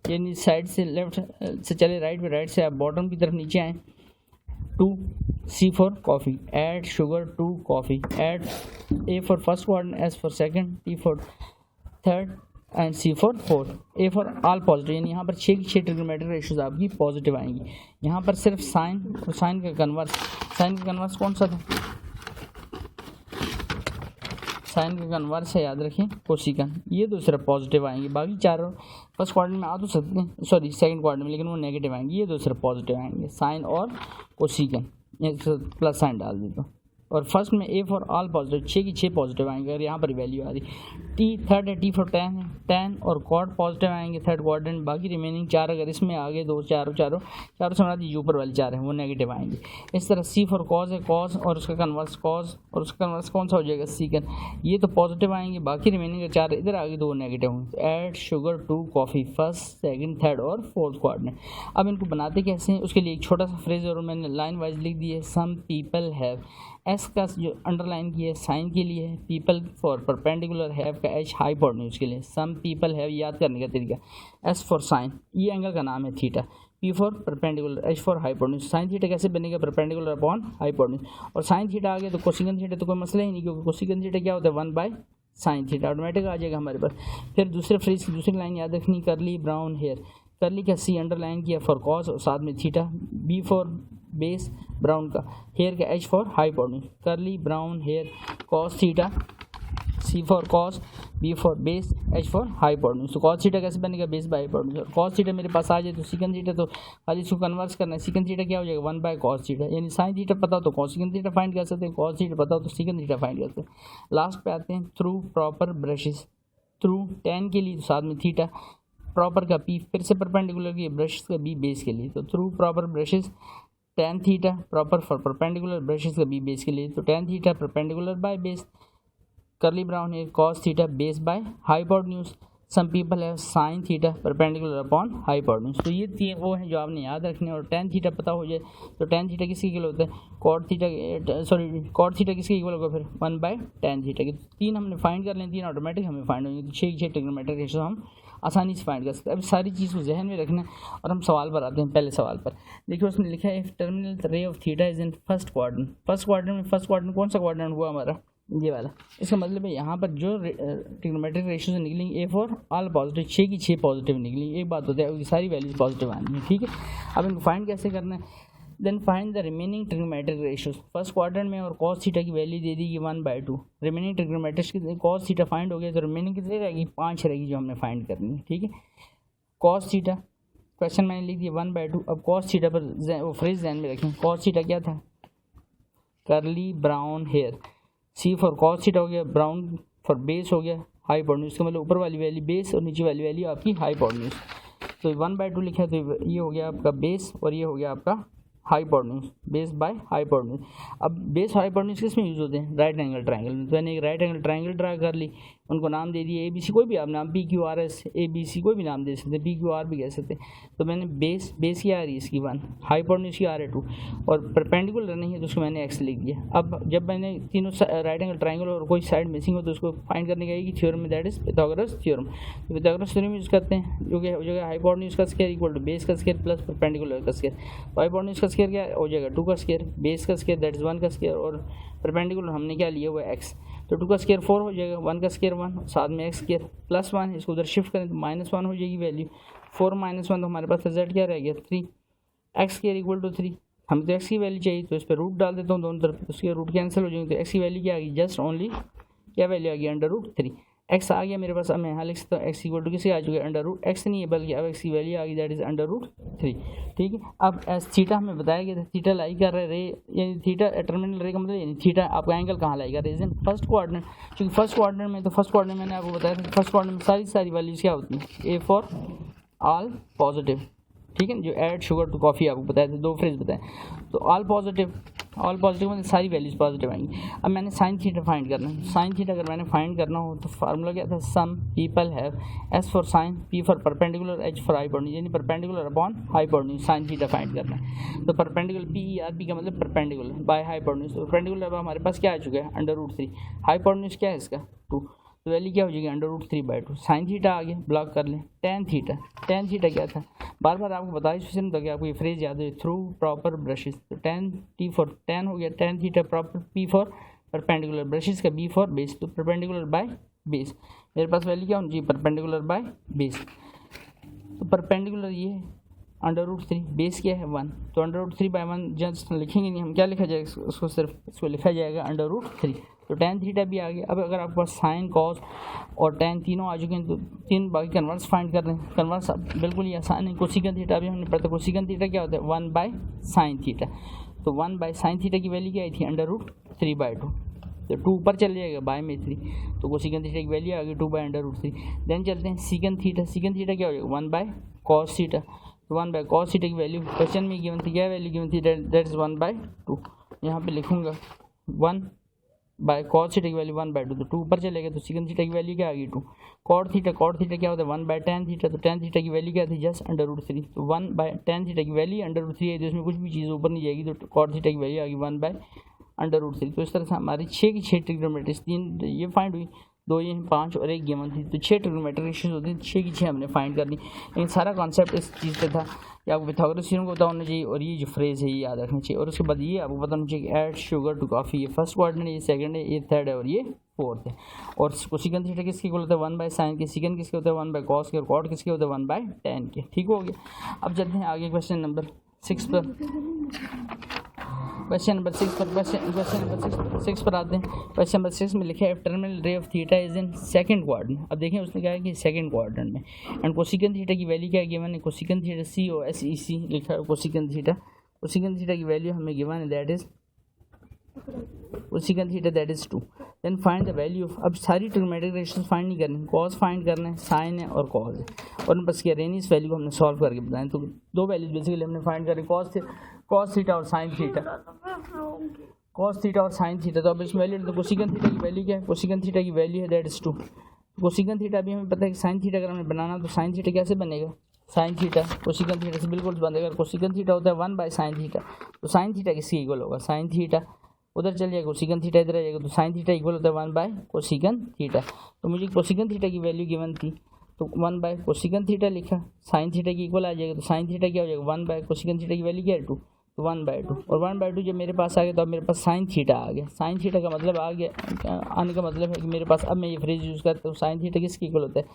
यानी साइड से लेफ्ट से चले राइट पे, राइट से आप बॉटम की तरफ नीचे आए, to, C for coffee, add sugar to coffee, add A for first quadrant, S for second, T for third and C for fourth, A for all positive. यानी यहाँ पर 6 की 6 ट्रिग्नोमेट्रिक रेशियोज आपकी पॉजिटिव आएंगी। यहाँ पर सिर्फ साइन और साइन का कन्वर्स कौन सा था, साइन का कन्वर्स है याद रखें कोसिकन, ये तो सिर्फ पॉजिटिव आएंगे। बाकी चारों फर्स्ट क्वाड्रेंट में आ तो सकते हैं, सॉरी सेकंड क्वाड्रेंट में, लेकिन वो नेगेटिव आएंगे, ये तो सिर्फ पॉजिटिव आएंगे, साइन और कोसिकन, ये प्लस साइन डाल दी तो। और फर्स्ट में ए फॉर ऑल पॉजिटिव, 6 की 6 पॉजिटिव आएंगे, अगर यहाँ पर वैल्यू आ रही। टी थर्ड है, टी फॉर टेन है, टेन और कॉट पॉजिटिव आएंगे थर्ड क्वाड्रेंट। बाकी रिमेनिंग 4 अगर इसमें आगे दो चारों से बना दीजिए, ऊपर वाले 4 हैं वो नेगेटिव आएंगे। इस तरह सी फॉर कॉज है, कॉज और उसका कन्वर्स कॉज, और उसका कन्वर्स कौन सा हो जाएगा सीकन, ये तो पॉजिटिव आएंगे। बाकी रिमेनिंग 4 इधर आगे 2 नेगेटिव होंगे। Add sugar to coffee, first second third और फोर्थ क्वाड्रेंट। अब इनको बनाते कैसे हैं, उसके लिए एक छोटा सा फ्रेज और मैंने लाइन वाइज लिख दी है। सम पीपल हैव, एस का जो अंडरलाइन की है साइन के लिए है, पीपल फॉर परपेंडिकुलर, हैव का एच हाइपोटेन्यूज के लिए। सम पीपल हैव याद करने का तरीका, एस फॉर साइन, ये एंगल का नाम है theta, P for perpendicular, H for hypotenuse. Sine theta कैसे बनेगा, परपेंडिकुलर अपॉन हाइपोटेन्यूज, और साइन थीटा आ गया तो कोसिकन थीटा तो कोई मसला ही नहीं, क्योंकि कोसिकन थीटा क्या होता है 1 बाय साइन थीटा, ऑटोमेटिक आ जाएगा हमारे पास। फिर दूसरे फ्रेज की दूसरी लाइन याद रखनी, करली ब्राउन हेयर, करली का सी अंडरलाइन किया फॉर कॉस और साथ में theta, B for base brown का, हेयर का H for hypotenuse, curly brown hair cos theta, C for cos, B for base, H for hypotenuse. तो कॉस थीटा कैसे बनेगा, base by hypotenuse. Cos theta मेरे पास आ जाए तो सीकन थीटा, तो खाली इसको कन्वर्स करना है, सीकन थीटा क्या हो जाएगा 1 बाय कॉस थीटा, यानी साइन थीटा पता हो तो कॉसिकन थीटा फाइंड कर सकते हैं, कॉस थीटा पता हो तो सीकन थीटा फाइंड कर सकते हैं। लास्ट पे आते हैं through proper brushes, through ten के लिए तो साथ में थीटा, प्रॉपर का पी, फिर से परपेंडिकुलर की ब्रशेस का बी बेस के लिए, तो through proper brushes tan theta, proper for perpendicular brushes का बी बेस के लिए, तो tan theta perpendicular by base, curly brown hair cos theta base by hypotenuse, some people have sine theta perpendicular upon hypotenuse. तो ये 3 वो हैं जो आपने याद रखने, और टेन थीटा पता हो जाए तो टेन थीटा किसके इक्वल होता है, cot theta, sorry cot theta किसके इक्वल होगा फिर 1 बाय टेन थीटा के। 3 हमने फाइंड कर लें, 3 ऑटोमेटिक हमें फाइंड होंगे, तो 6 ट्रिग्नोमेट्रिक रेशियो हम आसानी से फाइंड कर सकते हैं। अब सारी चीज़ को जहन में रखना है और हम सवाल पर आते हैं। पहले सवाल पर देखिए, उसने लिखा है terminal ray of theta is in first quadrant. First quadrant कौन सा क्वाड्रेंट हुआ हमारा, ये वाला। इसका मतलब है यहाँ पर जो ट्रिग्नोमेट्रिक रेशियो से निकलेंगे, ए फॉर ऑल पॉजिटिव, 6 की 6 पॉजिटिव निकलेंगी। एक बात होता है सारी वैल्यूज पॉजिटिव आनी है, ठीक है। अब इनको फाइंड कैसे करना है, then find the remaining trigonometric ratios. First quadrant में और कॉस थीटा की वैल्यू दे दी 1/2, रिमेनिंग ट्रिग्नोमेट्रिक्स की कॉस थीटा फाइंड हो गया, तो रिमेनिंग कितनी रहेगी 5 रहेगी जो हमने फाइंड करनी है, ठीक है। कॉस थीटा क्वेश्चन मैंने लिख दिया 1/2। अब कॉस थीटा पर वो फ्रेज ध्यान में रखें, कॉस थीटा क्या था, curly brown hair, C for cos theta हो गया, ब्राउन फॉर बेस हो गया, हाइपोटेन्यूज का मतलब ऊपर वाली वैल्यू बेस और नीचे वाली वैल्यू आपकी हाइपोटेन्यूज। तो 1/2 लिखा है, तो ये हो गया आपका बेस और ये हो गया आपका हाइपोटेन्यूज, बेस बाय हाइपोटेन्यूज। अब बेस हाइपोटेन्यूज किस में यूज़ होते हैं, राइट एंगल ट्रायंगल में। तो मैंने एक राइट एंगल ट्रायंगल ड्रा कर ली, उनको नाम दे दिए ABC, कोई भी आप नाम PQRS ABC कोई भी नाम दे सकते हैं, PQR भी कह सकते हैं। तो मैंने बेस की आ रही है इसकी 1, हाइपोटेन्यूज की आ रही है 2, और परपेंडिकुलर नहीं है तो उसको मैंने X लिख दिया। अब जब मैंने तीनों राइट एंगल ट्रायंगल और कोई साइड मिसिंग हो तो उसको फाइंड करने का एक theorem, that is Pythagoras theorem. तो पाइथागोरस थ्योरम यूज़ करते हैं, जो कि हो जाएगा हाइपोटेन्यूज का स्क्वायर इक्वल टू बेस का स्क्वायर प्लस परपेंडिकुलर का स्क्वायर। तो हाइपोटेन्यूज का स्क्वायर क्या हो जाएगा 2 का स्क्वायर, बेस का स्क्वायर दैट इज 1 का स्क्वायर, और परपेंडिकुलर हमने क्या लिया हुआ है X, तो 2 का स्क्वायर 4 हो जाएगा, 1 का स्क्वायर 1, साथ में X स्क्वायर प्लस 1, इसको उधर शिफ्ट करें तो -1 हो जाएगी वैल्यू, 4 -1 तो हमारे पास रिजल्ट क्या रह गया 3, X स्क्वायर इक्वल टू 3। हम तो X की वैल्यू चाहिए तो इस पर रूट डाल देता हूँ दोनों तरफ, उसके रूट कैंसिल हो जाएंगे, तो X की वैल्यू क्या आ गई, जस्ट ओनली क्या वैल्यू आ गई √3। एक्स आ गया मेरे पास। अब मैं यहाँ लिख सकता हूँ एक्स इक्वल टू किसके आ चुके हैं, अंडर रूट एक्स नहीं है बल्कि अब एक्स की वैल्यू आ गई दैट इज अंडर रूट 3। ठीक है, अब एस थीटा हमें बताया गया था थीटा लाई कर रहा है रे, यानी थीटा टर्मिनल रे का मतलब यानी थीटा आपका एंगल कहाँ लाई कर रीजन फर्स्ट क्वाड्रेंट, क्योंकि फर्स्ट क्वाड्रेंट में, तो फर्स्ट क्वाड्रेंट मैंने आपको बताया था फर्स्ट क्वाड्रेंट में सारी वैल्यूज क्या होती हैं, ए फॉर ऑल पॉजिटिव। ठीक है, जो ऐड शुगर टू कॉफ़ी आपको बताए थे, 2 फ्रेज बताए, तो ऑल पॉजिटिव में सारी वैल्यूज पॉजिटिव आएंगी। अब मैंने साइन थीटा फाइंड करना है, साइन थीटा अगर मैंने फाइंड करना हो तो फार्मूला क्या था, some people have S for sine, P for perpendicular, H for hypotenuse, यानी perpendicular upon hypotenuse sine theta find करना है। तो परपेंडिकुलर पी का मतलब परपेंडिकुलर बाय हाइपोटेन्यूज, तो परपेंडिकुलर अब हमारे पास क्या आ चुका है, अंडर रूट 3, हाइपोटेन्यूज क्या है इसका 2, तो वैल्यू क्या हो जाएगी अंडर रूट 3/2। साइन थीटा आ गया, ब्लॉक कर लें। टेन थीटा क्या था, बार बार आपको बताया इसमें तो क्या आपको ये फ्रेज याद है, थ्रू प्रॉपर ब्रशेस, तो टेन टी फॉर टेन हो गया, ten theta proper, P for perpendicular, brushes का बी फॉर बेस, तो परपेंडिकुलर बाय बेस मेरे पास वैल्यू क्या होनी चाहिए, परपेंडिकुलर बाय बेस, तो परपेंडिकुलर ये अंडर रूट 3, बेस क्या है 1, तो अंडर रूट 3/1 जस्ट लिखेंगे नहीं हम, क्या लिखा जाएगा उसको, सिर्फ इसको लिखा जाएगा अंडर रूट 3। तो टेन थीटा भी आ गया। अब अगर आपके पास साइन कॉस और टेन तीनों आ चुके हैं तो तीन बाकी कन्वर्स फाइंड कर रहे हैं। कन्वर्स अब बिल्कुल ही आसान है, कोसिकन थीटा भी हमने पढ़ा था, कोसिकन थीटा क्या होता है 1/sin थीटा, तो 1/sin थीटा की वैल्यू क्या आई थी अंडर रूट 3/2, तो 2 ऊपर चल जाएगा बाय में 3, तो कोसिकन थीटा की वैल्यू आ गई 2/√3। देन चलते हैं सीकन थीटा क्या हो जाएगा 1/cos थीटा, तो 1/cos थीटा की वैल्यू क्वेश्चन में गिवन थी, क्या वैल्यू गिवन थी, दैट इज 1/2, यहाँ पे लिखूंगा 1/cos थीटा की वैल्यू 1/2, तो 2 ऊपर चलेगा तो सीकन थीटा की वैल्यू क्या आ गई 2। कॉट थीटा क्या होता है 1/tan थीटा, तो tan थीटा की वैल्यू क्या थी जस्ट अंडर रूट 3, तो 1/tan थीटा की वैल्यू अंडर रूट 3 है, तो इसमें कुछ भी चीज़ ऊपर नहीं जाएगी, तो कॉट थीटा की वैल्यू आ गई 1/√3। तो इस तरह से हमारी 6 की 6 ट्रिग्नोमेट्री, 3 ये फाइंड हुई, 2 ये 5 और 1 गिवन थी, तो 6 ट्रिग्नोमेट्री रेशियोज होती है, 6 की 6 हमने फाइंड करनी। लेकिन सारा कॉन्सेप्ट इस चीज़ पे था कि आपको पिथागोरस थ्योरम को पता होना चाहिए और ये जो फ्रेज है ये याद रखना चाहिए, और उसके बाद ये आपको पता होना चाहिए कि ऐड शुगर टू कॉफ़ी, ये फर्स्ट क्वाड्रेंट है, ये सेकंड है, ये थर्ड है और ये फोर्थ है। और कोसिकन थीटा किसके इक्वल होता है 1/sin के, सीकन किसके होता है 1/cos के, और कॉट किसके होता है 1/tan के। ठीक हो गया। अब चलते हैं आगे क्वेश्चन नंबर 6 पर, क्वेश्चन नंबर 6 पर आते हैं। क्वेश्चन नंबर 6 में लिखा है terminal ray of theta is in second quadrant. अब देखें उसने कहा है कि सेकंड क्वाड्रेंट में, एंड कोसिकन थीटा की वैल्यू क्या गिवन है, कोसिकन थीटा COSEC लिखा है, कोसिकन थीटा की वैल्यू हमें गिवन है that is cosecant theta that is 2। Then find the value of, अब सारी ट्रिग्नोमेट्रिक रेशियोज फाइंड नहीं करनी, कॉस फाइंड करना है, साइन है और कॉस है, और बस क्या रेनी इस वैल्यू को हमने सॉल्व करके बताएं। तो 2 वैल्यूज बेसिकली हमने फाइंड करें, कॉस थीटा और साइन थीटा, तो अब इस वैल्यू, तो कोसिकन थीटा की वैल्यू क्या है, कोसिकन थीटा की वैल्यू है दैट इज 2। कोसिकन थीटा भी हमें पता है कि साइन थीटा अगर हमें बनाना तो साइन थीटा कैसे बनेगा, साइन थीटा कोसिकन थीटा से बिल्कुल बनेगा, कोसिकन थीटा होता है 1/sin थीटा, तो साइन थीटा किसके इक्वल होगा, साइन थीटा उधर चल जाएगा, कोसिकन थीटा इधर आ जाएगा, तो साइन थीटा इक्वल होता है 1/कोसिकन थीटा। तो मुझे कोसिकन थीटा की वैल्यू गिवन थी, तो 1/कोसिकन थीटा लिखा, साइन थीटा की इक्वल आ जाएगा, तो साइन थीटा क्या हो जाएगा 1/कोसिकन थीटा की वैल्यू क्या है 2, तो 1/2, और 1/2 जब मेरे पास आ गया तो अब मेरे पास साइन थीटा आ गया। साइन थीटा का मतलब आ गया, आने का मतलब है कि मेरे पास, अब मैं ये फ्रेज यूज़ करता हूँ, साइन थीटा किसके इक्वल होता है,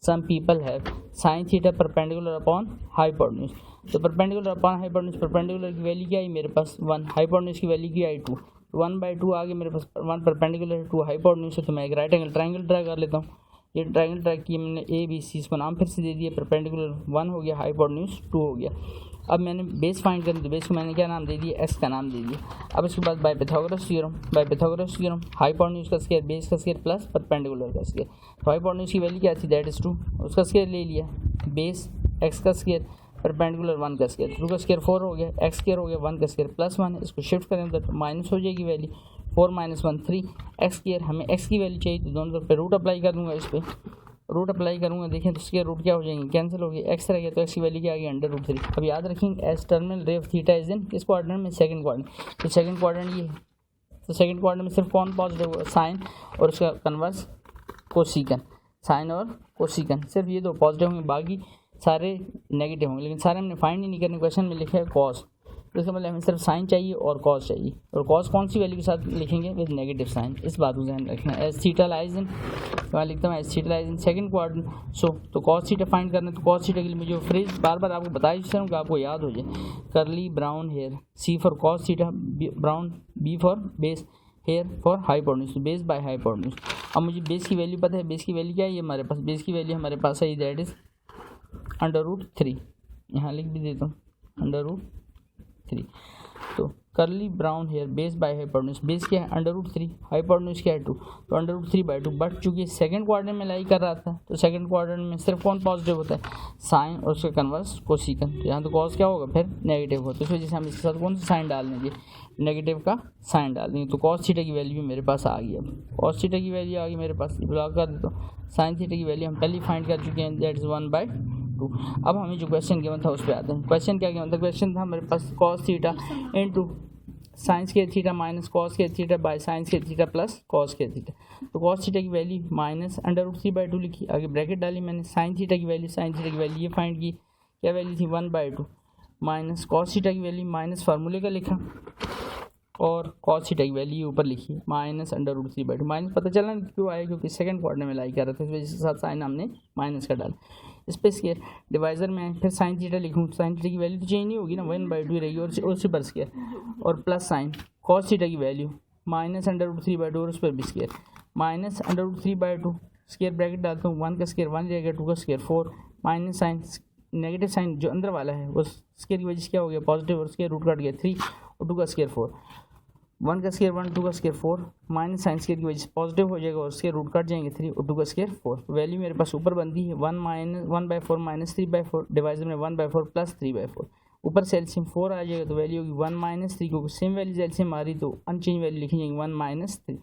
some people have sine theta perpendicular upon hypotenuse, तो परपेंडिकुलर अपॉन हाइपोटेन्यूज, परपेंडिकुलर की वैल्यू क्या आई मेरे पास 1, हाइपोटेन्यूज की वैल्यू क्या आई 2, तो 1/2 आ गया मेरे पास, 1 परपेंडिकुलर 2 हाइपोटेन्यूज है, तो मैं एक राइट एंगल ट्रायंगल ड्रा कर लेता हूँ। ये ट्रायंगल ड्रा किया मैंने ABC, इसको नाम फिर से दे दिया, परपेंडिकुलर 1 हो गया, हाइपोटेन्यूज 2 हो गया। अब मैंने बेस फाइंड करनी, तो बेस को मैंने क्या नाम दे दिया, x का नाम दे दिया। अब इसके बाद बाय पिथागोरस थ्योरम हाइपोटेन्यूज का स्क्वायर बेस का स्क्वायर प्लस परपेंडिकुलर का स्क्वायर, तो हाइपोटेन्यूज की वैल्यू क्या थी दैट इज 2, उसका स्क्वायर ले लिया, बेस x का स्क्वायर परपेंडिकुलर 1 का स्क्वायर, 2 का स्क्वायर 4 हो गया, x स्क्वायर हो गया, 1 का स्क्वायर +1 है, इसको शिफ्ट करें तो माइनस हो जाएगी वैल्यू, 4 - 1 3, x स्क्वायर, हमें x की वैल्यू चाहिए तो दोनों तरफ पे रूट अप्लाई कर दूंगा, इस पर रूट अप्लाई करूँगा, देखें तो स्क्वायर रूट क्या हो जाएंगे, कैंसिल हो गया, x रह गया तो x की वैल्यू क्या आ गई अंडर रूट 3। अब याद रखेंगे S terminal ray of theta is इन किस क्वाड्रेंट में, सेकंड क्वाड्रेंट, तो सेकंड क्वाड्रेंट ये है, तो सेकंड क्वाड्रेंट में सिर्फ कौन पॉजिटिव होगा, साइन और उसका कन्वर्स कोसिकन, साइन और कोसिकन, सिर्फ ये 2 पॉजिटिव होंगे, बाकी सारे नेगेटिव होंगे, लेकिन सारे हमने फाइंड ही नहीं करने, क्वेश्चन में लिखा है कॉस, तो इसका मतलब हमें सिर्फ साइन चाहिए और कॉस चाहिए, और कॉस कौन सी वैल्यू के साथ लिखेंगे, विद नेगेटिव साइन, इस बात को ध्यान रखना है। एज थीटा लाइज इन, मैं लिखता हूँ as theta lies in second quadrant, so तो कॉस थीटा फाइंड करना है, तो कॉस थीटा के लिए मुझे फ्रेज बार बार आपको बताया इससे कि आपको याद हो जाए, curly brown hair, C for cos theta, brown, B for base, hair for hypotenuse, base by hypotenuse. अब मुझे बेस की वैल्यू पता है, बेस की वैल्यू क्या है, ये हमारे पास बेस की वैल्यू हमारे पास है, दैट इज √3, यहाँ लिख भी देता हूँ √3। तो curly brown hair base by hypotenuse, base क्या है √3, हाइपोटेन्यूज क्या है 2, तो √3/2। बट चूंकि सेकंड क्वाड्रेंट में लाई कर रहा था तो सेकंड क्वाड्रेंट में सिर्फ कौन पॉजिटिव होता है, साइन और उसका कन्वर्स कोसिकन, तो यहाँ तो कॉस क्या होगा फिर नेगेटिव होता है, इस वजह से हम इसके साथ कौन सा साइन डाल देंगे, नेगेटिव का साइन डाल देंगे। तो कॉस थीटा की वैल्यू मेरे पास आ गई, अब कॉस थीटा की वैल्यू आ गई मेरे पास, ब्लॉक कर देता हूँ। साइन थीटा की वैल्यू हम पहले फाइंड कर चुके हैं, दैट इज 1/2। अब हमें जो क्वेश्चन गिवन था उस पर आते हैं। क्वेश्चन क्या गिवन था, क्वेश्चन था हमारे पास कॉस थीटा इंटू साइंस के थीटा माइनस कॉस के थीटा बाय साइंस के थीटा प्लस कॉस के थीटा। तो कॉस थीटा की वैल्यू माइनस √3/2 लिखी, आगे ब्रैकेट डाली मैंने, साइन थीटा की वैल्यू ये फाइंड की, क्या वैल्यू थी 1/2 माइनस कॉस थीटा की वैल्यू माइनस फार्मूले का लिखा और कॉस थीटा की वैल्यू ऊपर लिखी माइनस √3/2। माइनस पता चला क्यों आया, क्योंकि सेकंड क्वाड्रेंट में लाई कर रहा था, इस वजह से साथ साइन हमने माइनस का डाला। इस पर स्क्वायर डिवाइजर में फिर साइन थीटा लिखूँ, साइन थीटा की वैल्यू तो चेंज नहीं होगी ना, 1/2 रहेगी और उस पर स्क्वायर और प्लस साइन कॉस थीटा की वैल्यू माइनस √3/2 और उस पर भी स्क्वायर माइनस √3/2 स्क्वायर ब्रैकेट डालता हूँ, 1 का स्क्वायर 1 रहेगा, 2 का square 4 minus sign negative sign जो अंदर वाला है वो स्क्वायर की वजह से क्या हो गया पॉजिटिव और स्क्वायर रूट कट गया 3 और 2 का स्क्वायर 4, 1 का स्क्वायर 1 2 का स्क्वायर 4 माइनस साइन स्क्वायर की वजह से पॉजिटिव हो जाएगा और स्क्वायर रूट कट जाएंगे 3 और 2 का स्क्वायर 4। वैल्यू मेरे पास ऊपर बनती है 1/4 माइनस 3/4 डिवाइजर में 1/4 प्लस 3/4, ऊपर से एलसीएम 4 आ जाएगा तो वैल्यू होगी 1 माइनस 3, क्योंकि सेम वैल्यू एलसीएम आ रही तो अनचेंज वैल्यू लिखी जाएगी 1 माइनस 3।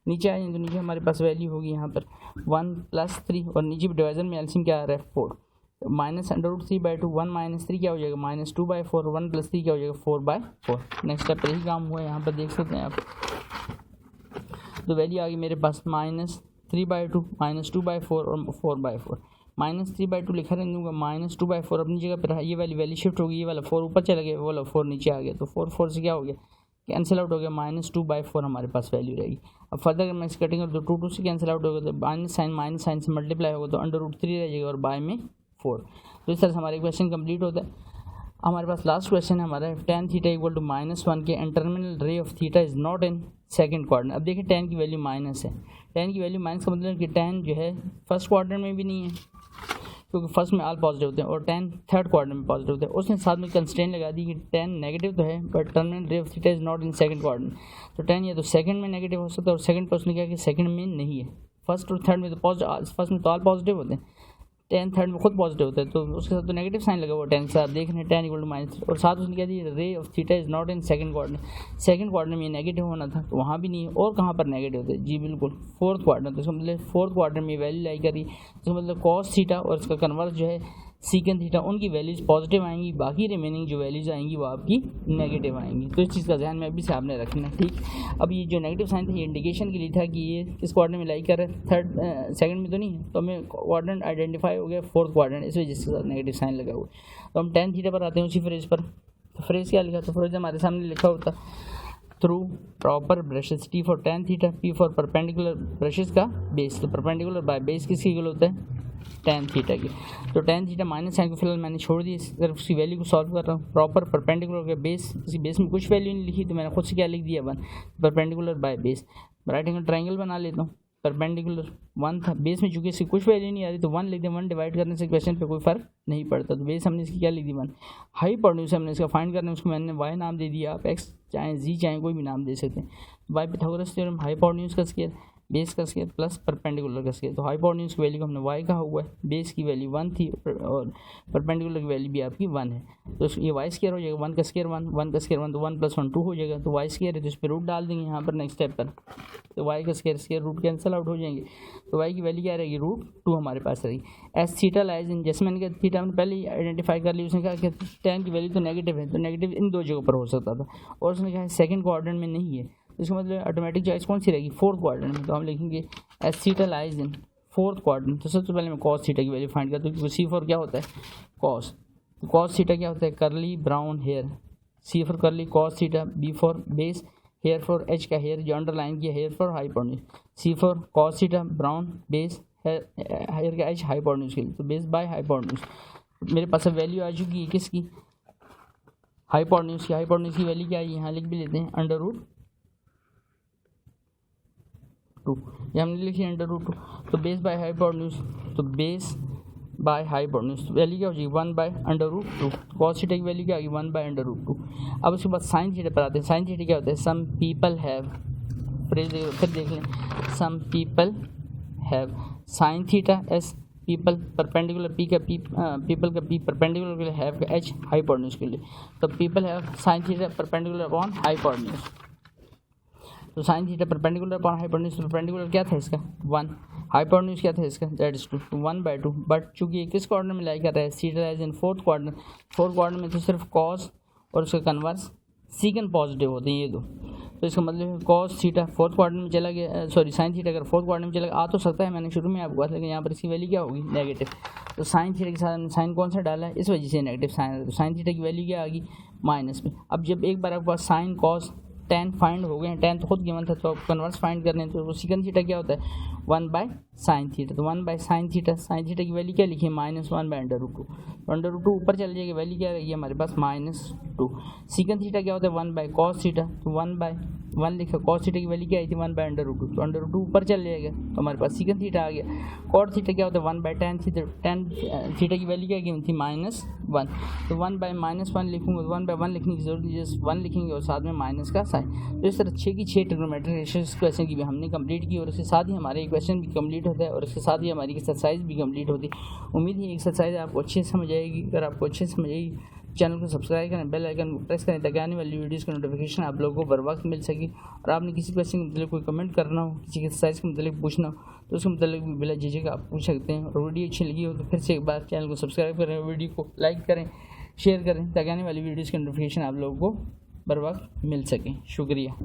नीचे आ जाएंगे तो नीचे हमारे पास वैल्यू होगी यहाँ पर 1 प्लस 3 और नीचे डिवाइजर में एलसीएम क्या आ रहा है 4, माइनस √3/2 1 माइनस 3 क्या हो जाएगा -2/4, 1 प्लस 3 क्या हो जाएगा 4/4। नेक्स्ट स्टेप पर यही काम हुआ है, यहाँ पर देख सकते हैं आप। तो वैल्यू आ गई मेरे पास -3/2 -2/4 और 4/4। -3/2 लिखा रहने दूँगा, -2/4 अपनी जगह पर ये वाली वैल्यू शिफ्ट होगी, ये वाला 4 ऊपर चला गया, वो वाला 4 नीचे आ गया, तो 4 से क्या हो गया कैंसिल आउट हो गया, -2/4 हमारे पास वैल्यू रहेगी। अब फर्दर अगर मैं इस कटिंग करूँ तो 2 से कैंसिल आउट होगा तो माइनस साइन से मल्टीप्लाई होगा तो √3 रह जाएगा और बाय में 4। तो इस तरह से हमारा क्वेश्चन कंप्लीट होता है। हमारे पास लास्ट क्वेश्चन है हमारा tan थीटा इक्वल टू -1 के and terminal ray of theta is not in second quadrant. अब देखिए tan की वैल्यू माइनस है, tan की वैल्यू माइनस का मतलब कि tan जो है फर्स्ट क्वाड्रेंट में भी नहीं है, क्योंकि फर्स्ट में ऑल पॉजिटिव होते हैं और tan थर्ड क्वाड्रेंट में पॉजिटिव होते हैं। उसने साथ में कंस्ट्रेंट लगा दी कि tan नेगेटिव तो है but terminal ray of theta is not in second quadrant. तो tan या तो सेकंड में नेगेटिव हो सकता है और सेकंड पर उसने क्या कि सेकंड में नहीं है, फर्स्ट और थर्ड में तो पॉजिटिव, फर्स्ट में तो ऑल पॉजिटिव होते हैं, tan थर्ड में खुद पॉजिटिव होता है तो उसके साथ तो नेगेटिव साइन लगा हुआ tan के साथ, देख रहे हैं tan इक्वल टू -3 और साथ उसने क्या दी ray of theta is not in second quadrant. Second quadrant में ये नेगेटिव होना था तो वहाँ भी नहीं है, और कहाँ पर नेगेटिव होता है जी बिल्कुल फोर्थ क्वाड्रेंट। तो इसका मतलब फोर्थ क्वाड्रेंट में वैल्यू लाई करी, तो मतलब कॉस थीटा और इसका कन्वर्स जो है सीकेंड थीटा उनकी वैल्यूज पॉजिटिव आएंगी, बाकी रिमेनिंग जो वैल्यूज आएंगी वो आपकी नेगेटिव आएंगी। तो इस चीज़ का ध्यान में अभी से आपने रखना है, ठीक। अब ये जो नेगेटिव साइन था ये इंडिकेशन के लिए था कि ये किस क्वाड्रेंट में लाई कर रहा है, थर्ड सेकंड में तो नहीं है, तो हमें क्वाड्रेंट आइडेंटिफाई हो गया फोर्थ क्वाड्रेंट, इस वजह से नेगेटिव साइन लगा हुआ है। तो हम tan थीटा पर आते हैं उसी फ्रेज पर। तो फ्रेज क्या लिखा, तो फ्रेज हमारे सामने लिखा होता through proper brushes, T for tan theta, P for perpendicular brushes का बेस, तो परपेंडिकुलर बाय बेस किसकी इक्वल होता है tan थीटा की। तो tan थीटा माइनस साइन को फिलहाल मैंने छोड़ दी, अगर उसकी वैल्यू को सॉल्व कर रहा हूँ प्रॉपर परपेंडिकुलर के बेस, उसी बेस में कुछ वैल्यू नहीं लिखी तो मैंने खुद से क्या लिख दिया 1 perpendicular by base. Right angle triangle बना लेता हूँ, परपेंडिकुलर 1 था, बेस में चूंकि इसकी कुछ वैल्यू नहीं आ रही तो 1 लिख दिया, 1 डिवाइड करने से क्वेश्चन पे कोई फर्क नहीं पड़ता, तो बेस हमने इसकी क्या लिख दी 1। हाइपोटेन्यूज हमने इसका फाइंड करना है, उसको मैंने y नाम दे दिया, आप x चाहे z चाहे कोई भी नाम दे सकते हैं। बाय पाइथागोरस थ्योरम हाइपोटेन्यूज का स्क्वायर बेस का स्क्वायर प्लस परपेंडिकुलर का स्क्वायर, तो हाइपोटेन्यूज की वैल्यू को हमने y कहा हुआ है, बेस की वैल्यू 1 थी और परपेंडिकुलर की वैल्यू भी आपकी 1 है, तो ये y स्क्वायर हो जाएगा, 1 का स्क्वायर 1 का स्क्वायर 1 तो 1 + 1 2 हो जाएगा, तो y स्क्वायर है तो इस पर रूट डाल देंगे यहाँ पर नेक्स्ट स्टेप पर, तो y का स्क्वायर रूट कैंसिल आउट हो जाएंगे, तो y की वैल्यू क्या रहेगी √2 हमारे पास रहेगी। एस थीटा लाइज इन, जैसे मैंने कहा थीटा हमने पहले ही आइडेंटिफाई कर ली, उसने कहा कि tan की वैल्यू तो नेगेटिव है, तो नेगेटिव इन दो जगहों पर हो सकता था और उसने कहा सेकंड क्वाड्रेंट में नहीं है, इसका मतलब ऑटोमेटिक चॉइस कौन सी रहेगी फोर्थ क्वाड्रेंट में, तो हम लिखेंगे S theta lies in fourth quadrant. तो सबसे पहले मैं कॉस थीटा की वैल्यू फाइंड करता हूँ, क्योंकि सी फॉर क्या होता है कॉस, तो कॉस थीटा क्या होता है curly brown hair, C for curly cos theta, B for base, hair for H का हेयर जो अंडरलाइन किया, hair for hypotenuse, C for cos theta brown base, hair का एच हाइपोटेन्यूज के लिए, तो बेस बाय हाइपोटेन्यूज। मेरे पास अब value आ चुकी है किसकी हाइपोटेन्यूज की, हाइपोटेन्यूज की वैल्यू क्या है यहाँ लिख भी लेते हैं √3 2, ये हमने लिखी अंडर रूट 2। तो बेस बाय हाइपोटेन्यूज, तो बेस बाय हाइपोटेन्यूज वैल्यू क्या हो जाएगी 1 by under root 2। Cos theta की वैल्यू क्या आएगी 1 बाय अंडर रूट 2। अब उसके बाद साइन थीटा पर आते हैं। साइन थीटा क्या होता है, सम पीपल हैव, फिर देख लें, some people have sine theta S people perpendicular P का पी पीपल का पी परपेंडिकुलर के लिए, हैव का एच हाइपोटेन्यूज के लिए। तो people have sine theta perpendicular upon hypotenuse. तो sine theta perpendicular upon hypotenuse, perpendicular क्या था इसका 1, हाइपोटेन्यूज क्या था इसका दैट इज 2, 1/2। बट चूंकि ये किस क्वाड्रेंट में लाई कर रहा है, theta lies in fourth quadrant. Fourth quadrant में तो सिर्फ कॉस और उसका कन्वर्स सीकेंड पॉजिटिव होते हैं ये दो। तो इसका मतलब कॉस थीटा फोर्थ क्वाड्रेंट में चला गया, सॉरी साइन थीटा अगर फोर्थ क्वाड्रेंट में चला आ तो सकता है, मैंने शुरू में आपको बात, लेकिन यहाँ पर इसकी वैल्यू क्या होगी नेगेटिव। तो साइन थीटा के साथ साइन कौन सा डाला है, इस वजह से नेगेटिव साइन है। तो साइन थीटा की वैल्यू क्या आ गई माइनस में। अब जब एक बार आपके पास साइन कॉस टेन फाइंड हो गए हैं, टेन तो खुद गिवन था, तो आप कन्वर्स फाइंड करने हैं, तो सीकन थीटा क्या होता है 1 बाय साइन थीटा। तो 1 by sine theta, sine theta की वैल्यू क्या लिखी है -1 बाय अंडर रूट 2। तो अंडर रूट 2 ऊपर चल जाएगी, वैल्यू क्या रहेगी हमारे पास -2। सीकन थीटा क्या होता है 1 बाय कॉस थीटा, तो 1 बाय 1 लिखा, कॉस थीटा की वैल्यू क्या आई थी 1 बाय अंडर रूट 2। तो अंडर रूट 2 ऊपर चल जाएगा, तो हमारे पास सीकन थीटा आ गया। कॉट थीटा क्या होता है 1 by tan theta, tan theta की वैल्यू क्या गिवन थी -1। तो 1 बाय -1 लिखूंगा, 1 बाय 1 लिखने की जरूरत है, जस्ट 1 लिखेंगे और साथ में माइनस का साइन। तो इस तरह 6 की 6 ट्रिग्नोमेट्रिक रेशियोज क्वेश्चन की भी हमने कंप्लीट की, और उसके साथ ही हमारे क्वेश्चन भी कंप्लीट होता है, और उसके साथ ही हमारी एक्सरसाइज भी कंप्लीट होती है। उम्मीद है एक्सरसाइज आपको अच्छे से समझ आएगी। अगर आपको अच्छे से समझ आएगी, चैनल को सब्सक्राइब करें, बेल आइकन को प्रेस करें, ताकि आने वाली वीडियोज़ का नोटिफिकेशन आप लोगों को बर वक्त मिल सके। और आपने किसी क्वेश्चन के मतलब कोई कमेंट करना हो, किसी एक्सरसाइज के मतलब पूछना हो, तो उसके मतलब भी बिला झिझक आप पूछ सकते हैं। और वीडियो अच्छी लगी हो तो फिर से एक बार चैनल को सब्सक्राइब करें, वीडियो को लाइक करें, शेयर करें, ताकि आने वाली वीडियोज़ का नोटिफिकेशन आप लोगों को बर वक्त मिल सके। शुक्रिया।